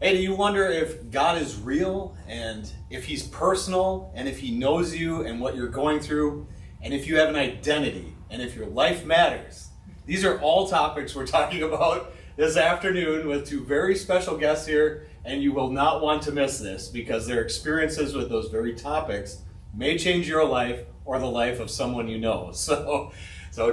Hey, do you wonder if God is real and if he's personal and if he knows you and what you're going through and if you have an identity and if your life matters? These are all topics we're talking about this afternoon with two very special guests here, and you will not want to miss this because their experiences with those very topics may change your life or the life of someone you know. So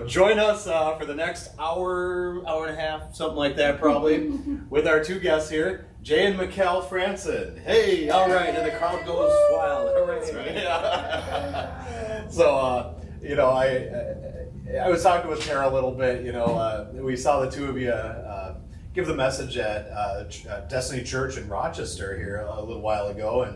join us for the next hour and a half, something like that probably, with our two guests here, Jay and Machell Franson. Hey, all right, and the crowd goes wild. All right. That's right. Yeah. So, I was talking with Tara a little bit. We saw the two of you give the message at Destiny Church in Rochester here a little while ago,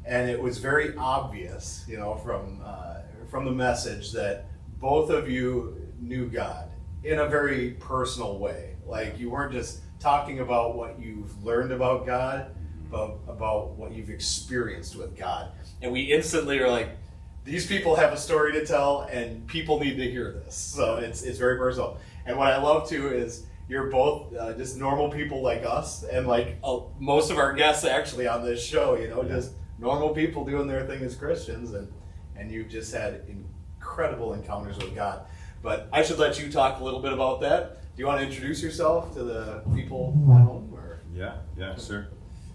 and it was very obvious, from the message that both of you knew God in a very personal way. Like, you weren't just talking about what you've learned about God, but about what you've experienced with God. And we instantly are like, these people have a story to tell, and people need to hear this. So it's very personal. And what I love too is you're both just normal people like us, and like most of our guests actually on this show, just normal people doing their thing as Christians, and you've just had incredible encounters with God. But I should let you talk a little bit about that. Do you want to introduce yourself to the people at home? Or? Yeah, sure.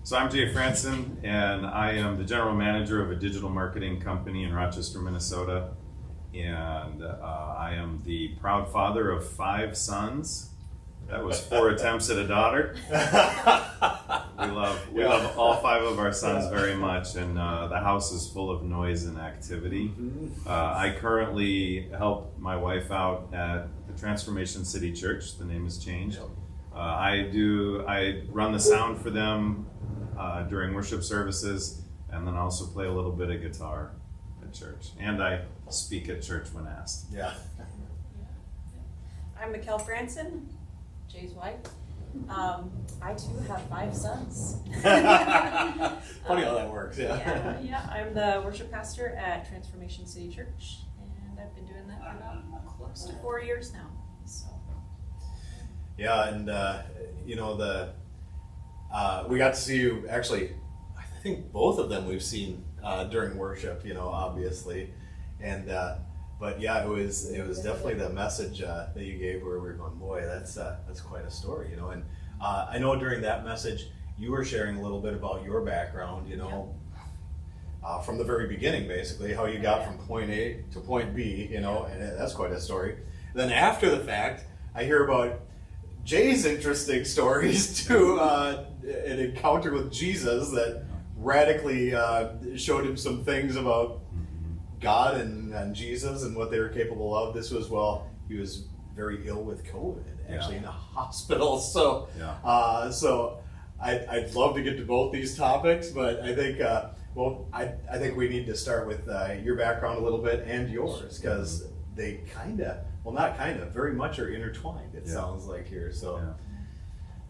So I'm Jay Franson, and I am the general manager of a digital marketing company in Rochester, Minnesota. And I am the proud father of 5 sons. That was 4 attempts at a daughter. We love all 5 of our sons very much, and the house is full of noise and activity. I currently help my wife out at the Transformation City Church. The name has changed. I run the sound for them during worship services, and then also play a little bit of guitar at church. And I speak at church when asked. Yeah. I'm Machell Franson, Jay's wife. I too have 5 sons. Funny how that works, yeah. Yeah, I'm the worship pastor at Transformation City Church, and I've been doing that for about close to 4 years now. So. Yeah, and we got to see you. Actually, I think both of them we've seen during worship. Obviously, and but yeah, it was definitely the message that you gave where we were going, boy, that's quite a story, And I know during that message you were sharing a little bit about your background, from the very beginning, basically how you got from point A to point B, and that's quite a story. And then after the fact, I hear about Jay's interesting stories to an encounter with Jesus that radically showed him some things about God and Jesus and what they were capable of. This was he was very ill with COVID, actually in a hospital. So, so I'd love to get to both these topics, but I think I think we need to start with your background a little bit and yours, because they very much are intertwined. It sounds like here. So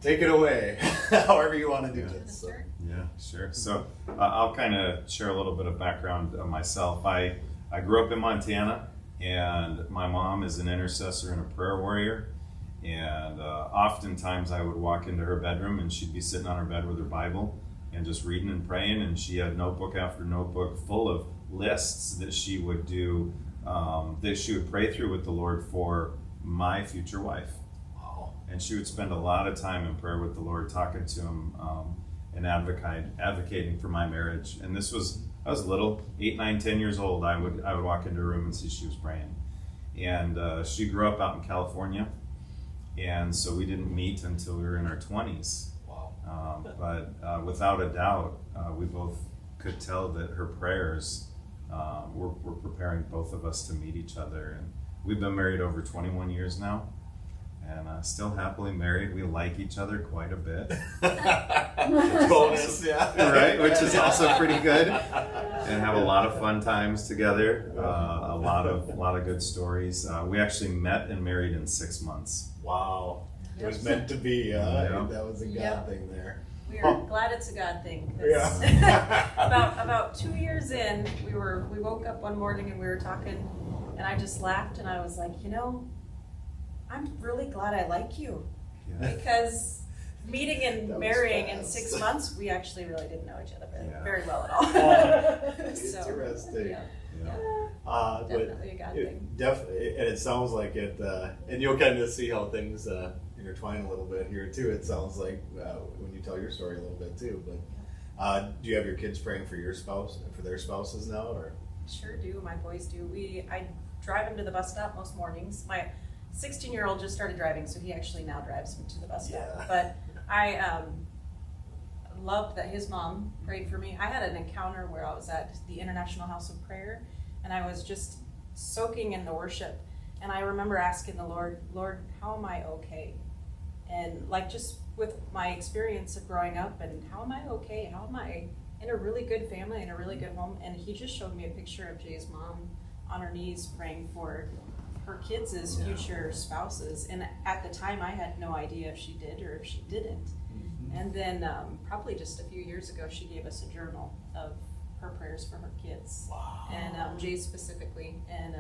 take it away, however you want to do it. So. Yeah, sure. So I'll kind of share a little bit of background of myself. I grew up in Montana, and my mom is an intercessor and a prayer warrior. And oftentimes I would walk into her bedroom, and she'd be sitting on her bed with her Bible and just reading and praying. And she had notebook after notebook full of lists that she would do, that she would pray through with the Lord for my future wife. And she would spend a lot of time in prayer with the Lord, talking to him and advocating for my marriage. And I was little, 8, 9, 10 years old. I would walk into her room and see she was praying. And she grew up out in California, and so we didn't meet until we were in our 20s. Wow. But without a doubt, we both could tell that her prayers were preparing both of us to meet each other. And we've been married over 21 years now. And still happily married. We like each other quite a bit. Bonus, yeah. Right, which is also pretty good. And have a lot of fun times together. A lot of good stories. We actually met and married in 6 months. Wow. It was meant to be. That was a God thing there. We are glad it's a God thing. About 2 years in, we woke up one morning and we were talking, and I just laughed and I was like, I'm really glad I like you, because meeting and That was marrying in fast. 6 months, we actually really didn't know each other Yeah. very well at all. Interesting. Yeah, Yeah. definitely a God thing. And it sounds like it, and you'll kind of see how things intertwine a little bit here too. It sounds like when you tell your story a little bit too. But do you have your kids praying for your spouse, for their spouses now, or? Sure do. My boys do. I drive him to the bus stop most mornings. My 16-year-old just started driving, so he actually now drives me to the bus stop. Yeah. But I loved that his mom prayed for me. I had an encounter where I was at the International House of Prayer, and I was just soaking in the worship. And I remember asking the Lord, how am I okay? And like just with my experience of growing up, and how am I okay? How am I in a really good family, in a really good home? And he just showed me a picture of Jay's mom on her knees praying for her kids as future spouses. And at the time, I had no idea if she did or if she didn't. And then probably just a few years ago, she gave us a journal of her prayers for her kids. Wow. And Jay specifically. And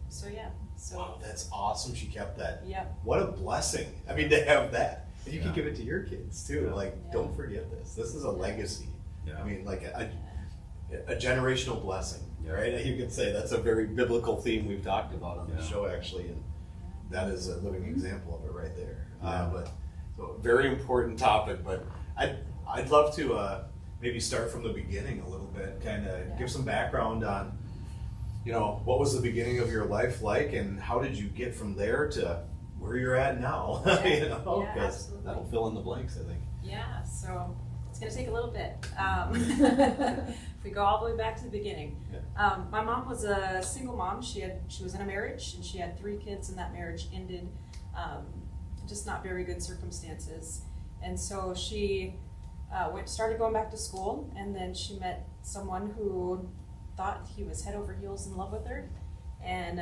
so. Wow, that's awesome. She kept that. Yep. What a blessing. I mean, to have that. And you can Yeah. give it to your kids too. Yeah. Like, Yeah. don't forget this. This is a legacy. Yeah. I mean, like a generational blessing, Yeah. right? You could say that's a very biblical theme we've talked about on the Yeah. show, actually, and that is a living example of it right there. Yeah. But so very important topic. But I'd love to maybe start from the beginning a little bit, kind of give some background on, what was the beginning of your life like, and how did you get from there to where you're at now? Yeah. Because Absolutely. that'll fill in the blanks, I think. Yeah, so it's going to take a little bit. If we go all the way back to the beginning. My mom was a single mom. She was in a marriage, and she had 3 kids, and that marriage ended just not very good circumstances. And so she started going back to school, and then she met someone who thought he was head over heels in love with her, and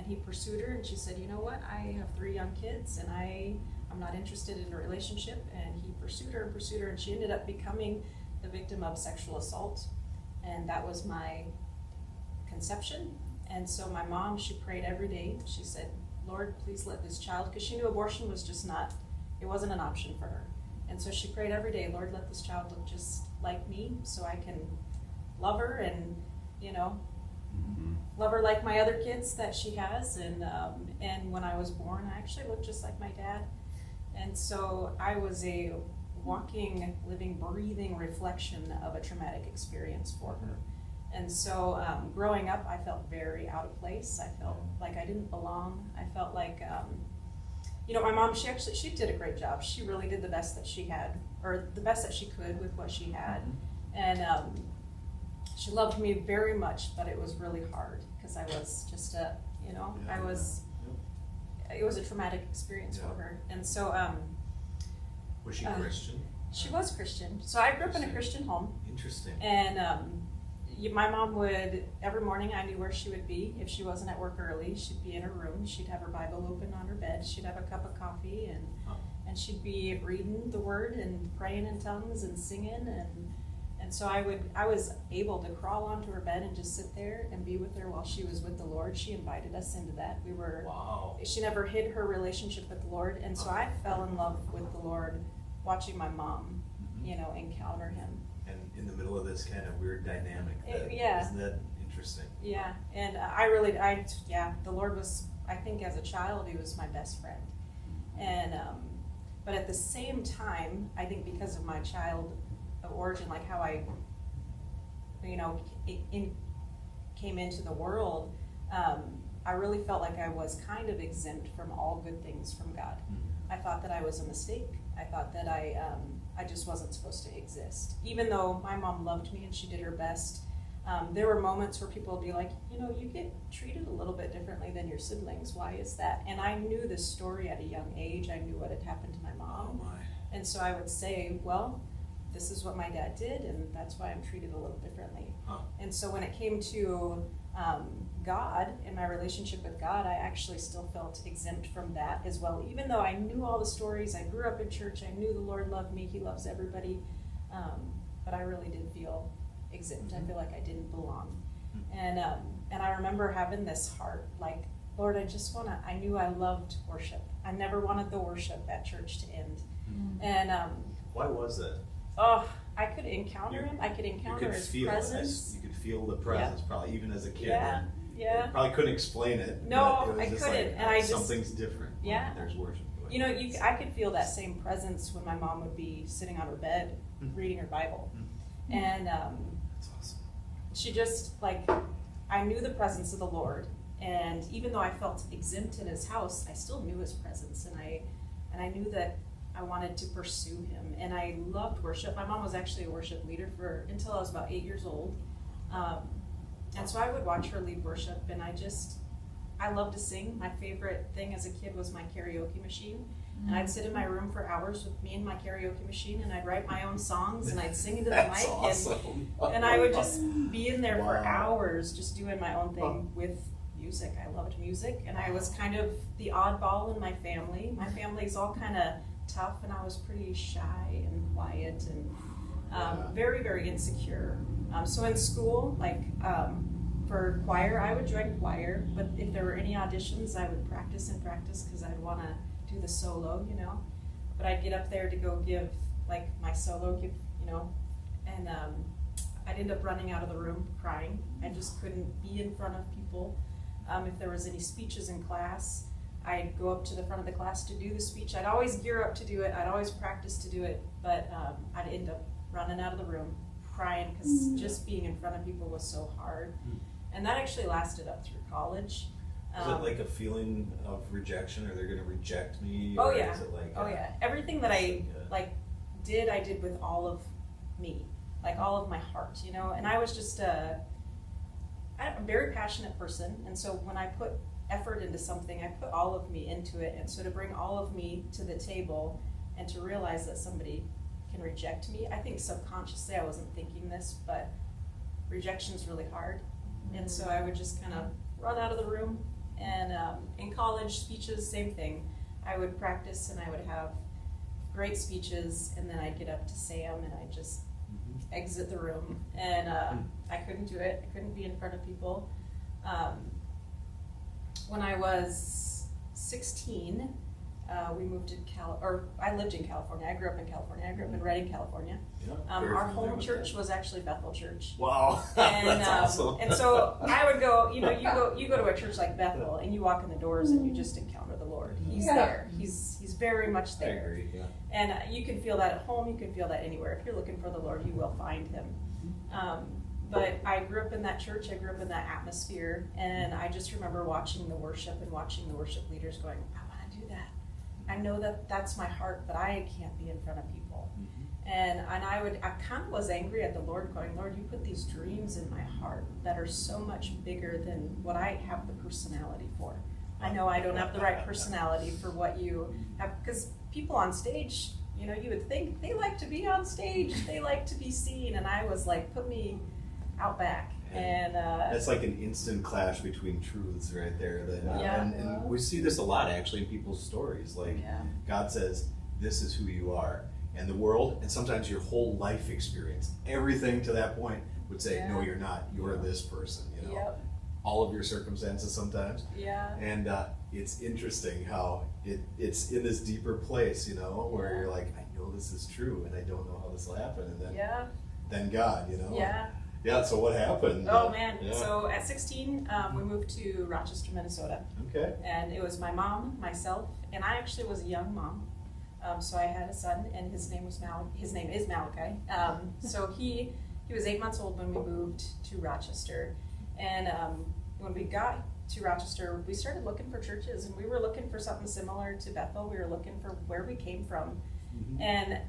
he pursued her, and she said, you know what, I have 3 young kids, and I'm not interested in a relationship. And he pursued her, and she ended up becoming the victim of sexual assault, and that was my conception. And so my mom, she prayed every day. She said, Lord, please let this child, because she knew abortion was just it wasn't an option for her. And so she prayed every day, Lord, let this child look just like me so I can love her and, love her like my other kids that she has. And when I was born, I actually looked just like my dad. And so I was a walking, living, breathing reflection of a traumatic experience for her. And so growing up, I felt very out of place. I felt like I didn't belong. I felt like, my mom, she did a great job. She really did the best that she had, or the best that she could with what she had. And she loved me very much, but it was really hard because I was just it was a traumatic experience for her. And so Was she Christian? She was Christian. So I grew up in a Christian home. Interesting. And my mom would, every morning I knew where she would be. If she wasn't at work early, she'd be in her room. She'd have her Bible open on her bed. She'd have a cup of coffee, and she'd be reading the Word and praying in tongues and singing. And so I was able to crawl onto her bed and just sit there and be with her while she was with the Lord. She invited us into that. Wow. She never hid her relationship with the Lord. And so I fell in love with the Lord watching my mom, encounter him. And in the middle of this kind of weird dynamic. Yeah. Isn't that interesting? Yeah, and the Lord was, I think as a child, he was my best friend. And, but at the same time, I think because of my child of origin, like how I, came into the world, I really felt like I was kind of exempt from all good things from God. I thought that I was a mistake. I thought that I just wasn't supposed to exist. Even though my mom loved me and she did her best, there were moments where people would be like, you get treated a little bit differently than your siblings. Why is that? And I knew this story at a young age. I knew what had happened to my mom. Oh my. And so I would say, well, this is what my dad did, and that's why I'm treated a little differently. Huh. And so when it came to God and my relationship with God, I actually still felt exempt from that as well. Even though I knew all the stories, I grew up in church, I knew the Lord loved me, he loves everybody, but I really did feel exempt. I feel like I didn't belong. And I remember having this heart, like, Lord, I knew I loved worship. I never wanted the worship at church to end. And why was that? I could encounter him. I could encounter his presence. You could feel the presence, probably even as a kid. Yeah. You probably couldn't explain it. No, it was I just couldn't. Like, and I just something's different. Yeah. When there's worship going. You know, I could feel that same presence when my mom would be sitting on her bed reading her Bible, and that's awesome. she just like, I knew the presence of the Lord, and even though I felt exempt in His house, I still knew His presence, and I knew that I wanted to pursue Him, and I loved worship. My mom was actually a worship leader until I was about 8 years old, and so I would watch her lead worship, and I love to sing. My favorite thing as a kid was my karaoke machine. And I'd sit in my room for hours with me and my karaoke machine, and I'd write my own songs, and I'd sing into the That's mic. awesome. And I would just be in there for Wow. hours just doing my own thing with music. I loved music, and I was kind of the oddball in my family. My family's all kind of tough, and I was pretty shy and quiet and very, very insecure. So in school, like, for choir, I would join choir, but if there were any auditions, I would practice because I'd want to do the solo, you know. But I'd get up there to go give like my solo, you know, and I'd end up running out of the room crying. I just couldn't be in front of people. If there was any speeches in class, I'd go up to the front of the class to do the speech. I'd always gear up to do it. I'd always practice to do it, but I'd end up running out of the room crying because just being in front of people was so hard. And that actually lasted up through college. Is it like a feeling of rejection, or they're going to reject me? Oh or yeah. Is it like, Everything that I did with all of me, like all of my heart, you know. And I was just I'm a very passionate person, and so when I put effort into something, I put all of me into it. And so to bring all of me to the table, and to realize that somebody can reject me, I think subconsciously I wasn't thinking this, but rejection's really hard. And so I would just kind of run out of the room. And in college, speeches, same thing. I would practice and I would have great speeches, and then I'd get up to say them, and I'd just exit the room. And I couldn't do it. I couldn't be in front of people. When I was 16, we moved to I lived in California. I grew up in California. I grew up in Redding, California. Our home church was actually Bethel Church. Wow, And, that's awesome. And so I would go, you go to a church like Bethel, and you walk in the doors and you just encounter the Lord. He's there. He's very much there. I agree, yeah. And you can feel that at home. You can feel that anywhere. If you're looking for the Lord, you will find Him. But I grew up in that church. I grew up in that atmosphere, and I just remember watching the worship and watching the worship leaders going, I want to do that. I know that that's my heart, but I can't be in front of people. And I kind of was angry at the Lord, going, Lord, you put these dreams in my heart that are so much bigger than what I have the personality for. I know I don't have the right personality for what you have, because people on stage, you would think they like to be on stage, they like to be seen, and I was like, put me out back. And that's like an instant clash between truths right there. And we see this a lot actually in people's stories. Like God says, this is who you are. And the world, and sometimes your whole life experience, everything to that point would say, no, you're not. You're this person, all of your circumstances sometimes. And it's interesting how it's in this deeper place, where you're like, I know this is true, and I don't know how this will happen. And then God, Yeah, so what happened? Oh man, so at 16, we moved to Rochester, Minnesota. Okay. And it was my mom, myself, and I actually was a young mom. So I had a son, and his name is Malachi. So he was 8 months old when we moved to Rochester. And when we got to Rochester, we started looking for churches, and we were looking for something similar to Bethel. We were looking for where we came from. And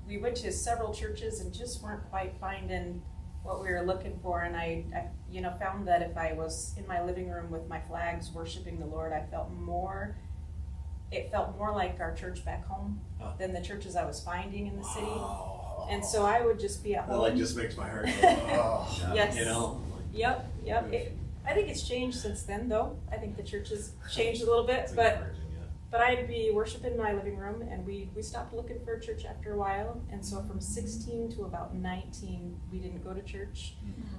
we went to several churches and just weren't quite finding what we were looking for. And I found that if I was in my living room with my flags worshiping the Lord, it felt more like our church back home than the churches I was finding in the city. And so I would just be at home. That just makes my heart go, Yes. Yep. I think it's changed since then, though. I think the church has changed a little bit, but I'd be worshiping in my living room, and we stopped looking for a church after a while. And so from 16 to about 19, we didn't go to church.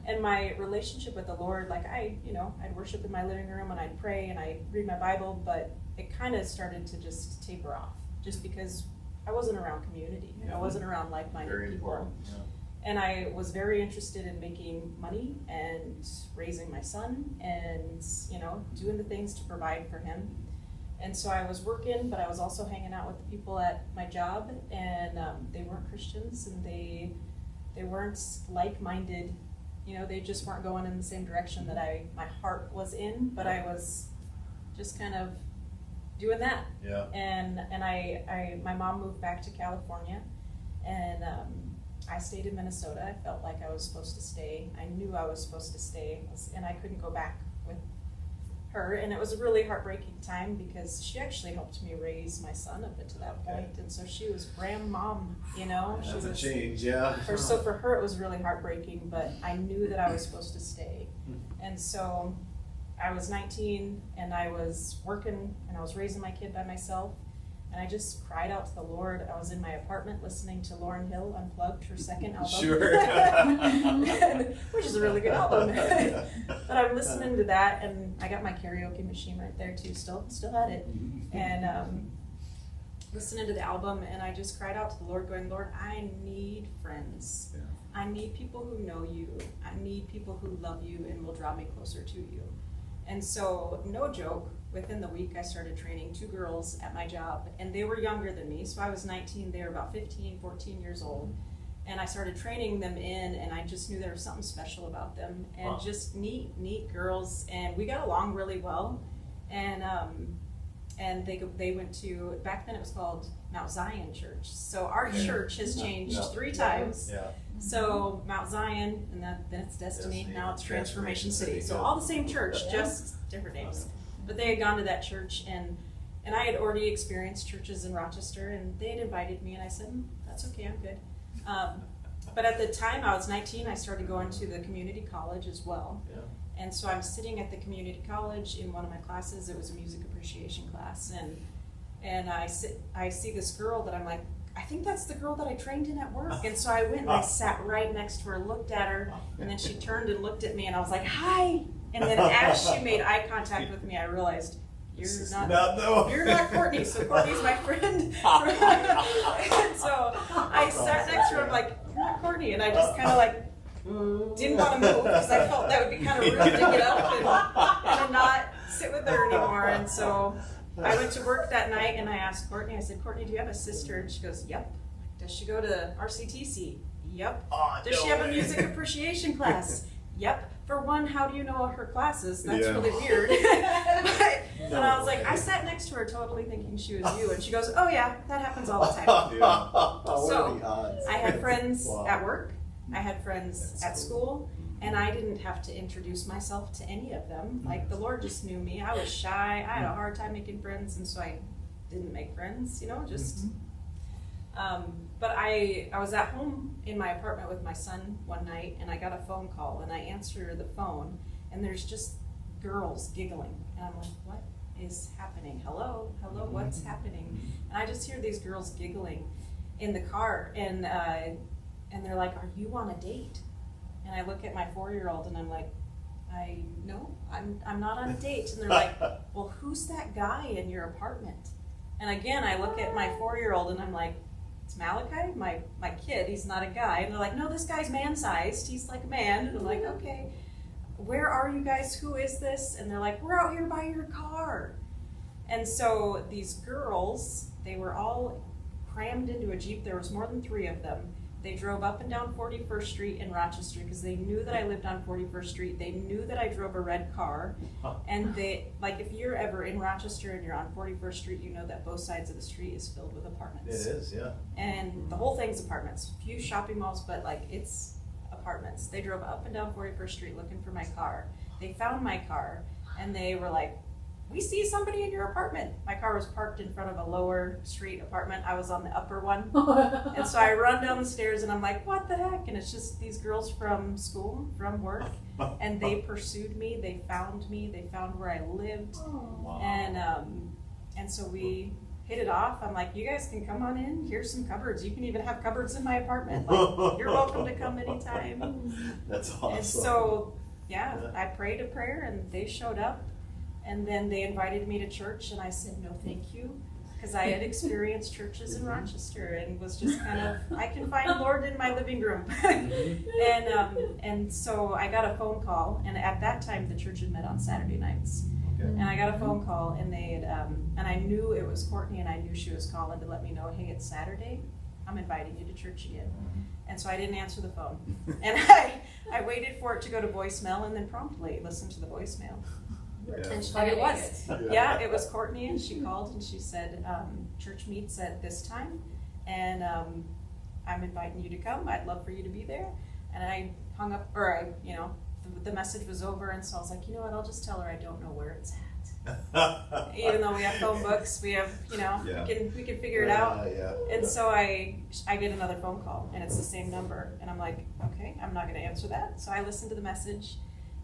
And my relationship with the Lord, like I'd worship in my living room, and I'd pray and I'd read my Bible, but it kind of started to just taper off, just because I wasn't around community. I wasn't around like-minded Very people. important. Yeah. And I was very interested in making money and raising my son and, you know, doing the things to provide for him. And so I was working, but I was also hanging out with the people at my job, and they weren't Christians, and they weren't like-minded. You know, they just weren't going in the same direction that my heart was in, but I was just kind of doing that. Yeah. And my mom moved back to California, and I stayed in Minnesota. I felt like I was supposed to stay. I knew I was supposed to stay, and I couldn't go back with her. And it was a really heartbreaking time because she actually helped me raise my son up until that point. And so she was grandmom, you know. That's she was a change, yeah. So for her, it was really heartbreaking, but I knew that I was supposed to stay. And so I was 19, and I was working, and I was raising my kid by myself. And I just cried out to the Lord. I was in my apartment listening to Lauryn Hill Unplugged, her second album. Sure. Which is a really good album. But I'm listening to that, and I got my karaoke machine right there too, still at it. And listening to the album, and I just cried out to the Lord, going, Lord, I need friends. Yeah. I need people who know you. I need people who love you and will draw me closer to you. And so, no joke, within the week I started training 2 girls at my job, and they were younger than me. So I was 19, they were about 15, 14 years old. And I started training them in, and I just knew there was something special about them. And Wow. just neat girls, and we got along really well. And they went to, back then it was called Mount Zion Church. So our church has changed 3 times. Yeah. So Mount Zion, and then it's Destiny. Now it's Transformation City. So all the same church, just different names. But they had gone to that church, and I had already experienced churches in Rochester, and they had invited me, and I said, that's okay, I'm good. But at the time I was 19, I started going to the community college as well. Yeah. And so I'm sitting at the community college in one of my classes. It was a music appreciation class, and I see this girl that I'm like, I think that's the girl that I trained in at work. And so I went and I sat right next to her, looked at her, and then she turned and looked at me, and I was like, hi. And then as she made eye contact with me, I realized, you're not Courtney, so Courtney's my friend. And so I sat next to her, I'm like, you're not Courtney. And I just kind of like, didn't want to move because I felt that would be kind of rude to get up and not sit with her anymore. And so I went to work that night, and I asked Courtney, I said, Courtney, do you have a sister? And she goes, yep. Does she go to RCTC? Yep. Does she have a music appreciation class? Yep. For one, how do you know her classes? That's really weird. And I was like, I sat next to her totally thinking she was you. And she goes, oh yeah, that happens all the time. So I had friends at work. I had friends at school. And I didn't have to introduce myself to any of them. Like, the Lord just knew me. I was shy. I had a hard time making friends, and so I didn't make friends, you know, just. But I was at home in my apartment with my son one night, and I got a phone call, and I answer the phone, and there's just girls giggling. And I'm like, what is happening? Hello, what's happening? And I just hear these girls giggling in the car, and they're like, are you on a date? And I look at my 4-year-old, and I'm like, no, I'm not on a date. And they're like, well, who's that guy in your apartment? And again, I look at my 4-year-old, and I'm like, it's Malachi, my kid. He's not a guy. And they're like, no, this guy's man-sized. He's like a man. And I'm like, okay, where are you guys? Who is this? And they're like, we're out here by your car. And so these girls, they were all crammed into a Jeep. There was more than 3 of them. They drove up and down 41st Street in Rochester because they knew that I lived on 41st Street. They knew that I drove a red car. And they, like, if you're ever in Rochester and you're on 41st Street, you know that both sides of the street is filled with apartments. It is, yeah. And the whole thing's apartments. Few shopping malls, but like, it's apartments. They drove up and down 41st Street looking for my car. They found my car, and they were like, we see somebody in your apartment. My car was parked in front of a lower street apartment. I was on the upper one. And so I run down the stairs, and I'm like, what the heck? And it's just these girls from school, from work, and they pursued me. They found me. They found where I lived. Wow. And so we hit it off. I'm like, you guys can come on in. Here's some cupboards. You can even have cupboards in my apartment. Like, you're welcome to come anytime. That's awesome. And so, I prayed a prayer, and they showed up. And then they invited me to church, and I said, no, thank you. because I had experienced churches in Rochester and was just kind of, I can find the Lord in my living room. And so I got a phone call, and at that time the church had met on Saturday nights. Okay. And I got a phone call, and they had, and I knew it was Courtney, and I knew she was calling to let me know, hey, it's Saturday, I'm inviting you to church again. And so I didn't answer the phone. And I waited for it to go to voicemail, and then promptly listened to the voicemail. Yeah. And it was. Yeah, it was Courtney, and she called and she said, church meets at this time, and I'm inviting you to come. I'd love for you to be there. And I hung up, or the message was over, and so I was like, you know what, I'll just tell her I don't know where it's at. Even though we have phone books, we have, we can figure it out. And so I get another phone call, and it's the same number, and I'm like, okay, I'm not going to answer that. So I listened to the message,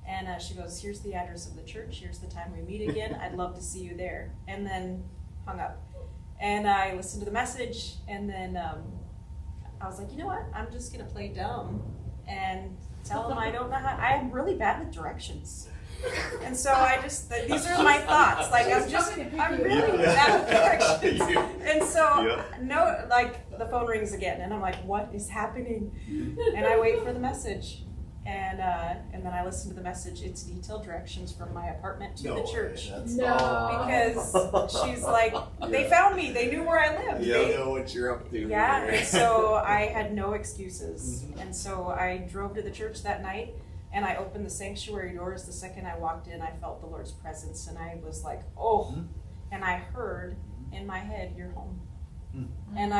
and she goes, here's the address of the church, here's the time we meet again, I'd love to see you there. And then hung up. And I listened to the message, and then I was like, you know what, I'm just going to play dumb and tell them I don't know how, I'm really bad with directions. And so these are my thoughts. Like, I'm really bad with directions. And so, the phone rings again, and I'm like, what is happening? And I wait for the message. And then I listen to the message. It's detailed directions from my apartment to the church. Because she's like, they found me. They knew where I lived. They know what you're up to. Yeah, and so I had no excuses. And so I drove to the church that night, and I opened the sanctuary doors. The second I walked in, I felt the Lord's presence, and I was like, oh. And I heard in my head, you're home. And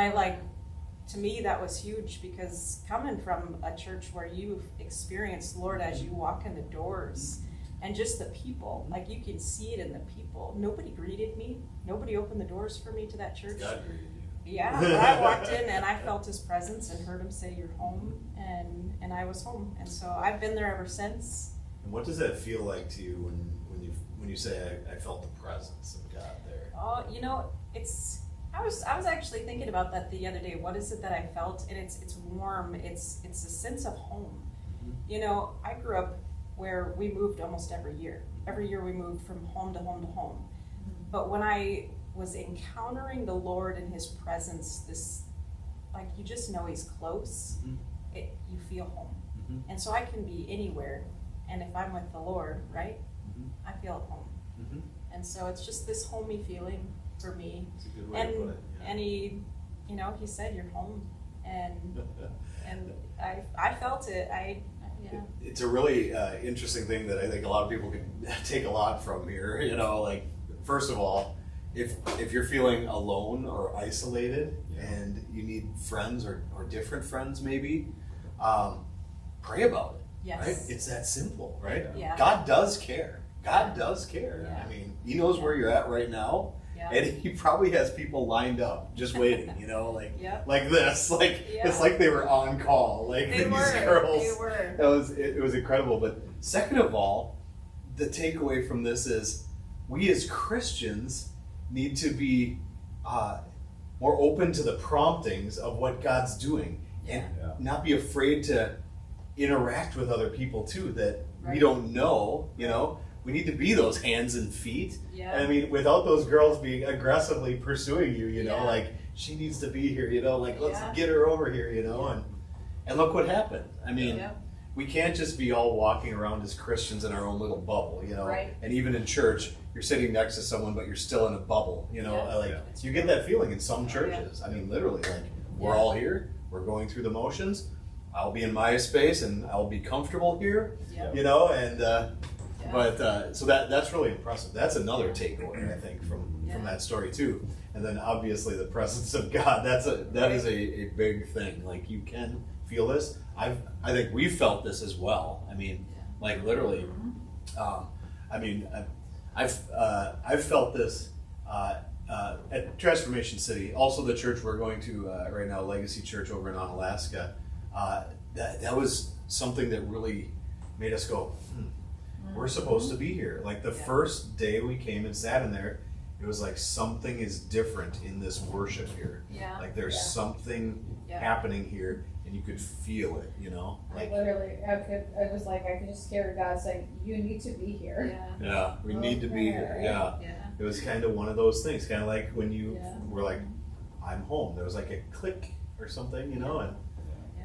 to me, that was huge, because coming from a church where you've experienced Lord as you walk in the doors, and just the people, like you can see it in the people. Nobody greeted me. Nobody opened the doors for me to that church. God greeted you. Yeah, I walked in and I felt his presence and heard him say, you're home, and I was home. And so I've been there ever since. And what does that feel like to you when you say I felt the presence of God there? Oh, I was actually thinking about that the other day. What is it that I felt? And it's warm. It's a sense of home. I grew up where we moved almost every year. Every year we moved from home to home to home. But when I was encountering the Lord and his presence, this, you just know he's close. You feel home. And so I can be anywhere. And if I'm with the Lord, right, I feel at home. And so it's just this homey feeling for me. That's a good way to put it. And he said, you're home. And I felt it. It's a really interesting thing that I think a lot of people can take a lot from here. First of all, if you're feeling alone or isolated and you need friends or different friends maybe, pray about it. Yes. Right? It's that simple, right? Yeah. God does care. God does care. Yeah. I mean, he knows where you're at right now. Yeah. And he probably has people lined up, just waiting, like this. It's like they were on call. These girls. They were. It was incredible. But second of all, the takeaway from this is we as Christians need to be more open to the promptings of what God's doing, and not be afraid to interact with other people too that we don't know. We need to be those hands and feet. Yeah. I mean, without those girls being aggressively pursuing you, she needs to be here, let's get her over here, and look what happened. I mean, we can't just be all walking around as Christians in our own little bubble, Right. And even in church, you're sitting next to someone, but you're still in a bubble, you get that feeling in some churches. I mean, literally, we're all here, we're going through the motions. I'll be in my space and I'll be comfortable here, But so that's really impressive. That's another takeaway, I think, from that story too. And then obviously the presence of God. That is a big thing. You can feel this. I think we've felt this as well. I mean, literally. I've felt this at Transformation City. Also, the church we're going to right now, Legacy Church over in Onalaska. That was something that really made us go, we're supposed to be here. The first day we came and sat in there, it was like something is different in this worship here. There's something happening here, and you could feel it, Literally, I could just hear God saying, you need to be here. We need to be here. it was kind of one of those things, kind of like when you were like, I'm home. There was like a click or something, you know,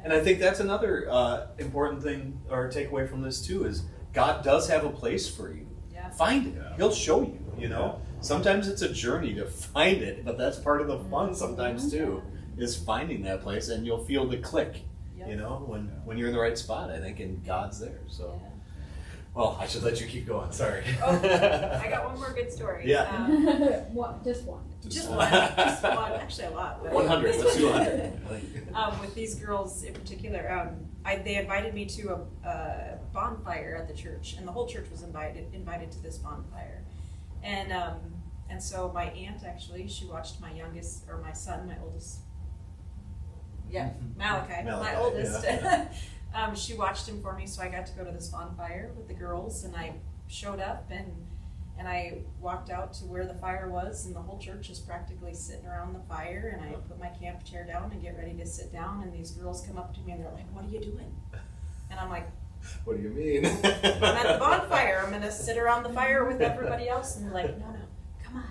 and I think that's another important thing or takeaway from this too is God does have a place for you. Yeah. Find it. He'll show you, you know. Sometimes it's a journey to find it, but that's part of the fun sometimes too, is finding that place, and you'll feel the click, you know, when you're in the right spot, I think, and God's there. So, well, I should let you keep going. Sorry. Oh, I got one more good story. Yeah. Just one. Actually, a lot. But 100. Let's do 100. With these girls in particular, they invited me to a bonfire at the church, and the whole church was invited to this bonfire. And so my aunt, actually, she watched my son, my oldest. Yeah, Malachi, my oldest. Yeah. She watched him for me, so I got to go to this bonfire with the girls, and I showed up and I walked out to where the fire was, and the whole church is practically sitting around the fire, and I put my camp chair down and get ready to sit down, and these girls come up to me and they're like, "What are you doing?" And I'm like, "What do you mean?" "I'm at the bonfire. I'm gonna sit around the fire with everybody else." And they're like, "No, come on."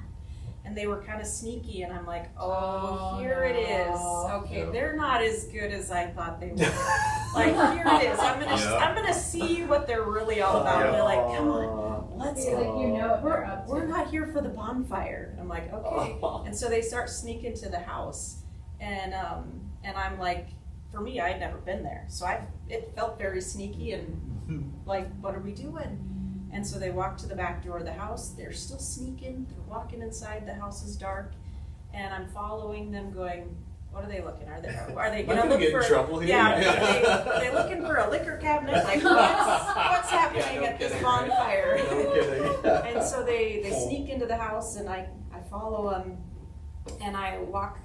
And they were kind of sneaky, and I'm like, "Oh, here it is. Okay, they're not as good as I thought they were. Like, here it is. I'm gonna see what they're really all about." And they're like, "Come on, let's go." Like, you know what we're not here for the bonfire. And I'm like, "Okay." And so they start sneaking to the house, and I'm like, for me, I had never been there, so it felt very sneaky and like, what are we doing? And so they walk to the back door of the house. They're still sneaking. They're walking inside. The house is dark, and I'm following them, going, "What are they looking? Are they going to look get for in trouble here? Yeah. Are they looking for a liquor cabinet? Like, what's happening at this bonfire?" No kidding. And so they sneak into the house, and I follow them, and I walk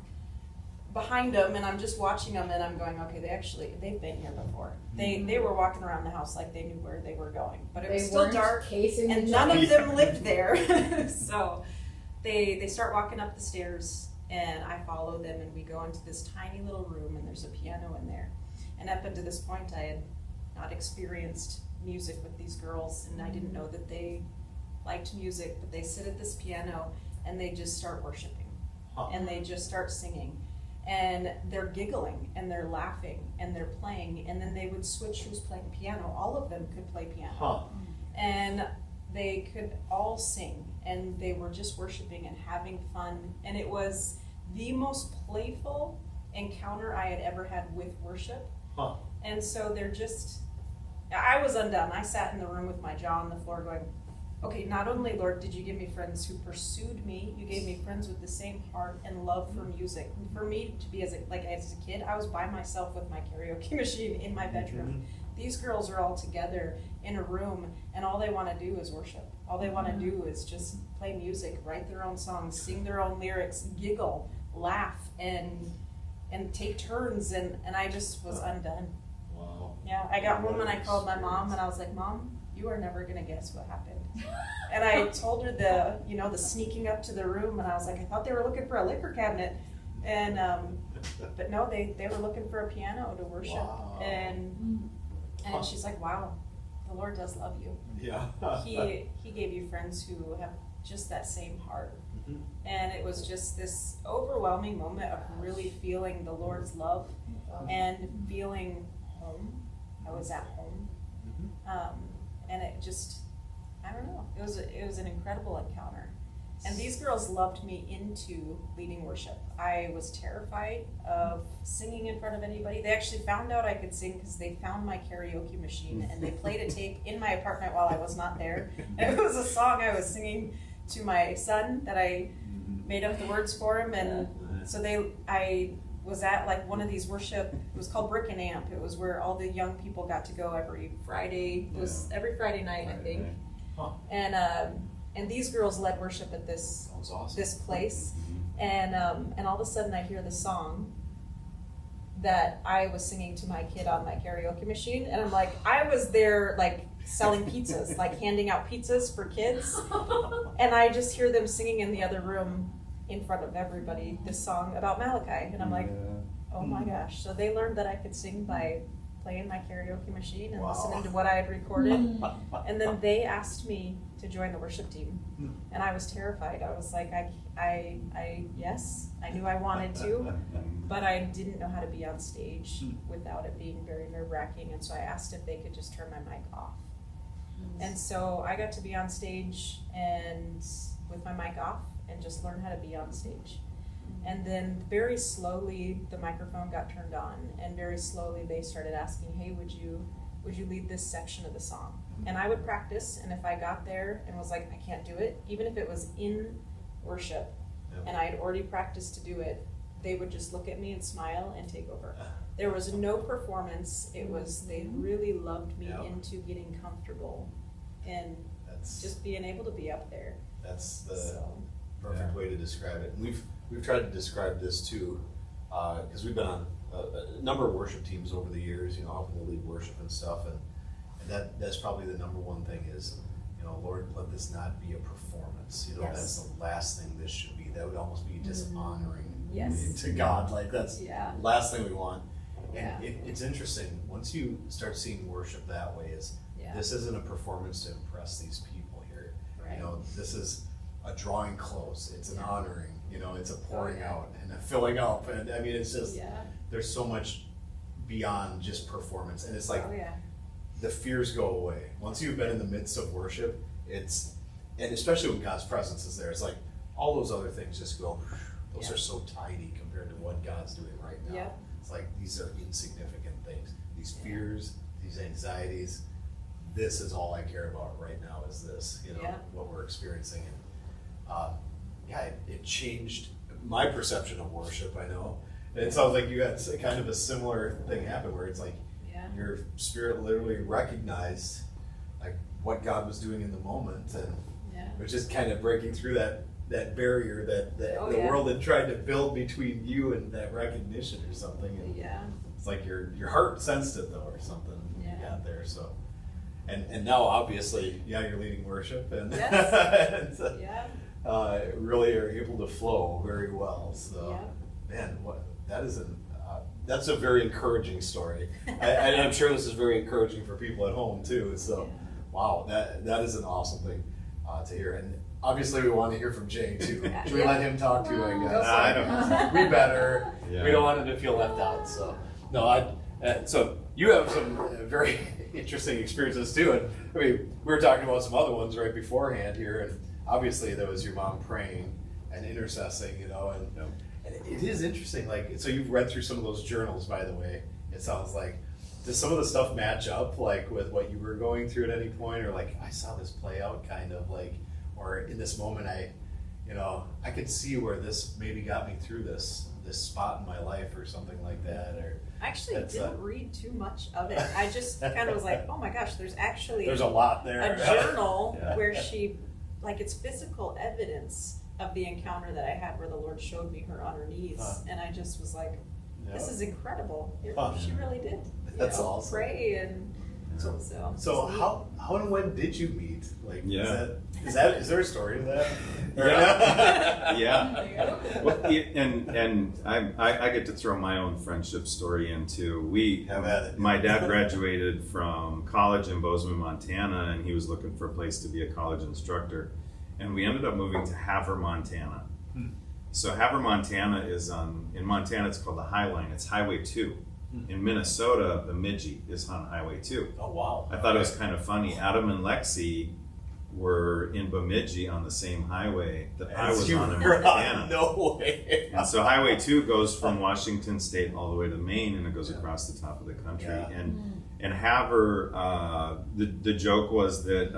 behind them, and I'm just watching them, and I'm going, okay, they've been here before. They were walking around the house like they knew where they were going, but it was still dark, and none of them lived there. So they start walking up the stairs, and I follow them, and we go into this tiny little room, and there's a piano in there. And up until this point, I had not experienced music with these girls, and I didn't know that they liked music, but they sit at this piano, and they just start worshiping, and they just start singing. And they're giggling, and they're laughing, and they're playing, and then they would switch who's playing piano. All of them could play piano. And they could all sing, and they were just worshiping and having fun. And it was the most playful encounter I had ever had with worship. And so I was undone. I sat in the room with my jaw on the floor going, okay, not only, Lord, did you give me friends who pursued me, you gave me friends with the same heart and love for music. For me to be as a kid, I was by myself with my karaoke machine in my bedroom. These girls are all together in a room, and all they want to do is worship. All they want to do is just play music, write their own songs, sing their own lyrics, giggle, laugh, and take turns, and I just was undone. Wow. Yeah, I got home and I called my mom, and I was like, "Mom, you are never gonna guess what happened." And I told her the sneaking up to the room, and I was like, "I thought they were looking for a liquor cabinet," and but no, they were looking for a piano to worship. Wow. And she's like, "Wow, the Lord does love you. Yeah. He gave you friends who have just that same heart." And it was just this overwhelming moment of really feeling the Lord's love and feeling home. I was at home. And it just, I don't know, it was an incredible encounter. And these girls loved me into leading worship. I was terrified of singing in front of anybody. They actually found out I could sing because they found my karaoke machine, and they played a tape in my apartment while I was not there. And it was a song I was singing to my son that I made up the words for him. And so I was at like one of these worship, it was called Brick and Amp. It was where all the young people got to go every Friday. It was every Friday night, I think. And these girls led worship at this place. And all of a sudden I hear the song that I was singing to my kid on my karaoke machine. And I'm like, I was there like selling pizzas, like handing out pizzas for kids. And I just hear them singing in the other room in front of everybody this song about Malachi. And I'm like, oh my gosh. So they learned that I could sing by playing my karaoke machine and Wow. listening to what I had recorded. And then they asked me to join the worship team. And I was terrified. I was like, yes, I knew I wanted to, but I didn't know how to be on stage without it being very nerve-wracking. And so I asked if they could just turn my mic off. And so I got to be on stage and with my mic off and just learn how to be on stage. And then very slowly the microphone got turned on, and very slowly they started asking, hey, would you lead this section of the song? And I would practice, and if I got there and was like, I can't do it, even if it was in worship and I had already practiced to do it, they would just look at me and smile and take over. There was no performance. It was, they really loved me into getting comfortable and just being able to be up there. That's the perfect way to describe it. We've tried to describe this too, because we've been on a number of worship teams over the years, you know, helping to lead worship and stuff, and that's probably the number one thing is, you know, Lord, let this not be a performance. You know, that's the last thing this should be. That would almost be dishonoring to God. Like that's the last thing we want. And it's interesting, once you start seeing worship that way, is this isn't a performance to impress these people here. Right. You know, this is a drawing close. It's an honoring. You know, it's a pouring out and a filling up. And I mean, it's just, there's so much beyond just performance. And it's like, the fears go away. Once you've been in the midst of worship, and especially when God's presence is there, it's like all those other things just go, those are so tiny compared to what God's doing right now. It's like, these are insignificant things. These fears, these anxieties, this is all I care about right now is this, you know, what we're experiencing. And it changed my perception of worship, I know. And it sounds like you had kind of a similar thing happen where it's like your spirit literally recognized like what God was doing in the moment, and it was just kind of breaking through that barrier that the world had tried to build between you and that recognition or something. And it's like your heart sensed it though, or something. You got there. So and now obviously you're leading worship and, really are able to flow very well. So man, that's a very encouraging story. And I'm sure this is very encouraging for people at home too. So wow, that is an awesome thing to hear. And obviously we want to hear from Jay too. Should we let him talk too, I guess? I don't know. We better. We don't want him to feel left out. So no, so you have some very interesting experiences too. And I mean, we were talking about some other ones right beforehand here, and obviously there was your mom praying and intercessing, you know, and it is interesting. Like, so you've read through some of those journals, by the way. It sounds like, does some of the stuff match up like with what you were going through at any point, or like I saw this play out kind of like, or in this moment I could see where this maybe got me through this spot in my life or something like that? Or I actually didn't read too much of it. I just kind of was like, oh my gosh, there's a lot there. A journal where she, like, it's physical evidence of the encounter that I had where the Lord showed me her on her knees, and I just was like, this is incredible. She really did. That's awesome. Pray and so how and when did you meet? Like, is there a story to that? Well, and I get to throw my own friendship story in too. My dad graduated from college in Bozeman, Montana, and he was looking for a place to be a college instructor. And we ended up moving to Havre, Montana. So Havre, Montana is in Montana, it's called the High Line. It's Highway 2. In Minnesota, Bemidji is on Highway 2. Oh, wow. I thought it was kind of funny. Adam and Lexi were in Bemidji on the same highway that I was on in Montana. No way. And so Highway 2 goes from Washington State all the way to Maine, and it goes across the top of the country. And Havre, the joke was that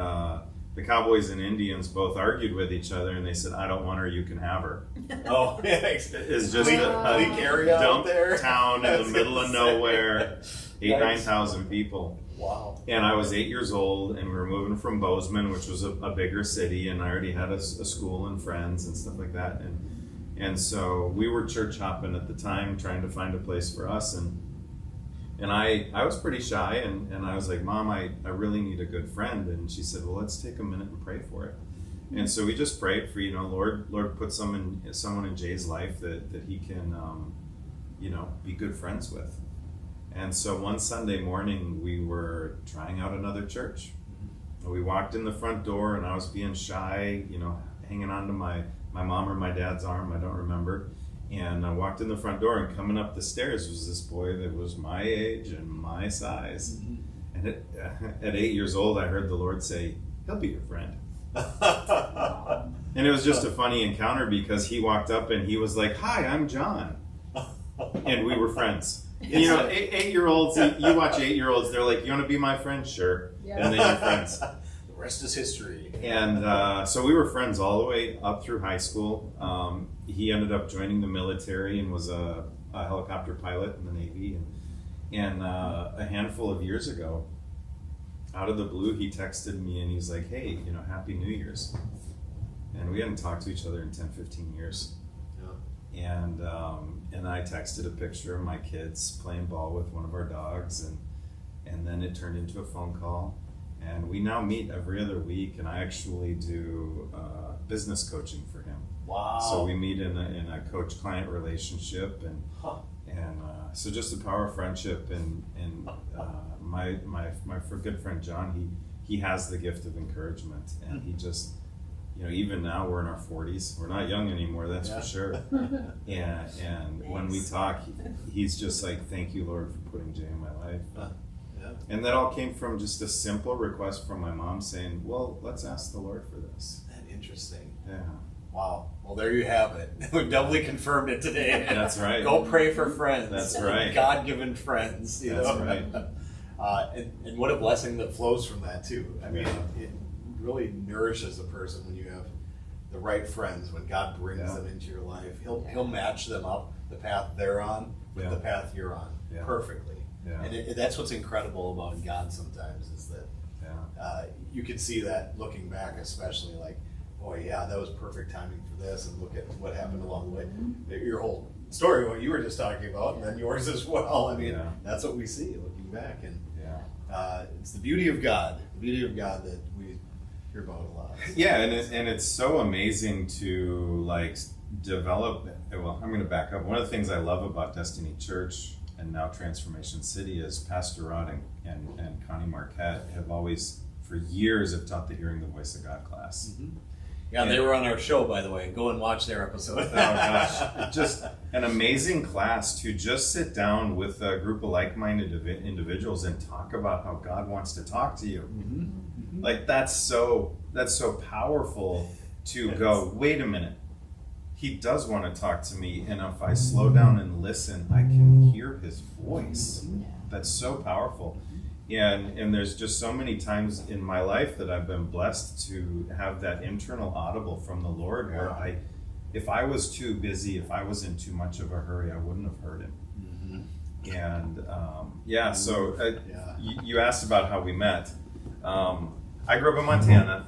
the Cowboys and Indians both argued with each other, and they said, "I don't want her, you can have her." Oh, it's just a bleak area dump out there. Town in the middle of nowhere, 9,000 people. Wow. And I was 8 years old, and we were moving from Bozeman, which was a bigger city, and I already had a school and friends and stuff like that. And so we were church hopping at the time, trying to find a place for us. And I was pretty shy, and I was like, "Mom, I really need a good friend." And she said, "Well, let's take a minute and pray for it." And so we just prayed for, Lord put someone in Jay's life that he can, be good friends with. And so one Sunday morning, we were trying out another church. We walked in the front door, and I was being shy, hanging on to my mom or my dad's arm, I don't remember. And I walked in the front door, and coming up the stairs was this boy that was my age and my size. And at 8 years old, I heard the Lord say, "He'll be your friend." And it was just a funny encounter because he walked up and he was like, "Hi, I'm John." And we were friends. 8-year-olds, you watch 8-year-olds, they're like, "You want to be my friend?" "Sure." Yeah. And then you're friends. The rest is history. And so we were friends all the way up through high school. He ended up joining the military and was a helicopter pilot in the Navy. And a handful of years ago, out of the blue, he texted me and he's like, "Hey, Happy New Year's." And we hadn't talked to each other in 10, 15 years. Yeah. And I texted a picture of my kids playing ball with one of our dogs, and then it turned into a phone call. And we now meet every other week, and I actually do business coaching for him. Wow. So we meet in a coach-client relationship, and so just the power of friendship. And my good friend John, he has the gift of encouragement, and he just, even now we're in our 40s. We're not young anymore, that's for sure. And when we talk, he's just like, "Thank you, Lord, for putting Jay in my life." And that all came from just a simple request from my mom saying, "Well, let's ask the Lord for this." Interesting. Yeah. Wow. Well, there you have it. We've doubly confirmed it today. That's right. Go pray for friends. That's right. God-given friends. That's right. And what a blessing that flows from that too. I mean, it really nourishes a person when you have the right friends. When God brings them into your life, He'll match them up, the path they're on, with the path you're on, perfectly. Yeah. And that's what's incredible about God sometimes, is that you can see that looking back, especially like, boy, yeah, that was perfect timing for this, and look at what happened along the way. Your whole story, what you were just talking about, and then yours as well. I mean, that's what we see looking back, and it's the beauty of God, that we hear about a lot. So. Yeah, and it's so amazing to develop. Well, I'm going to back up. One of the things I love about Destiny Church and now Transformation City is Pastor Rod and Connie Marquette have always, for years, have taught the Hearing the Voice of God class. Mm-hmm. Yeah, they were on our show, by the way. Go and watch their episode. Oh gosh, just an amazing class to just sit down with a group of like-minded individuals and talk about how God wants to talk to you. Mm-hmm. Mm-hmm. Like that's so powerful to go, wait a minute, He does want to talk to me, and if I slow down and listen, I can hear His voice. That's so powerful. And there's just so many times in my life that I've been blessed to have that internal audible from the Lord where if I was too busy, if I was in too much of a hurry, I wouldn't have heard Him. Mm-hmm. And so you asked about how we met. I grew up in Montana.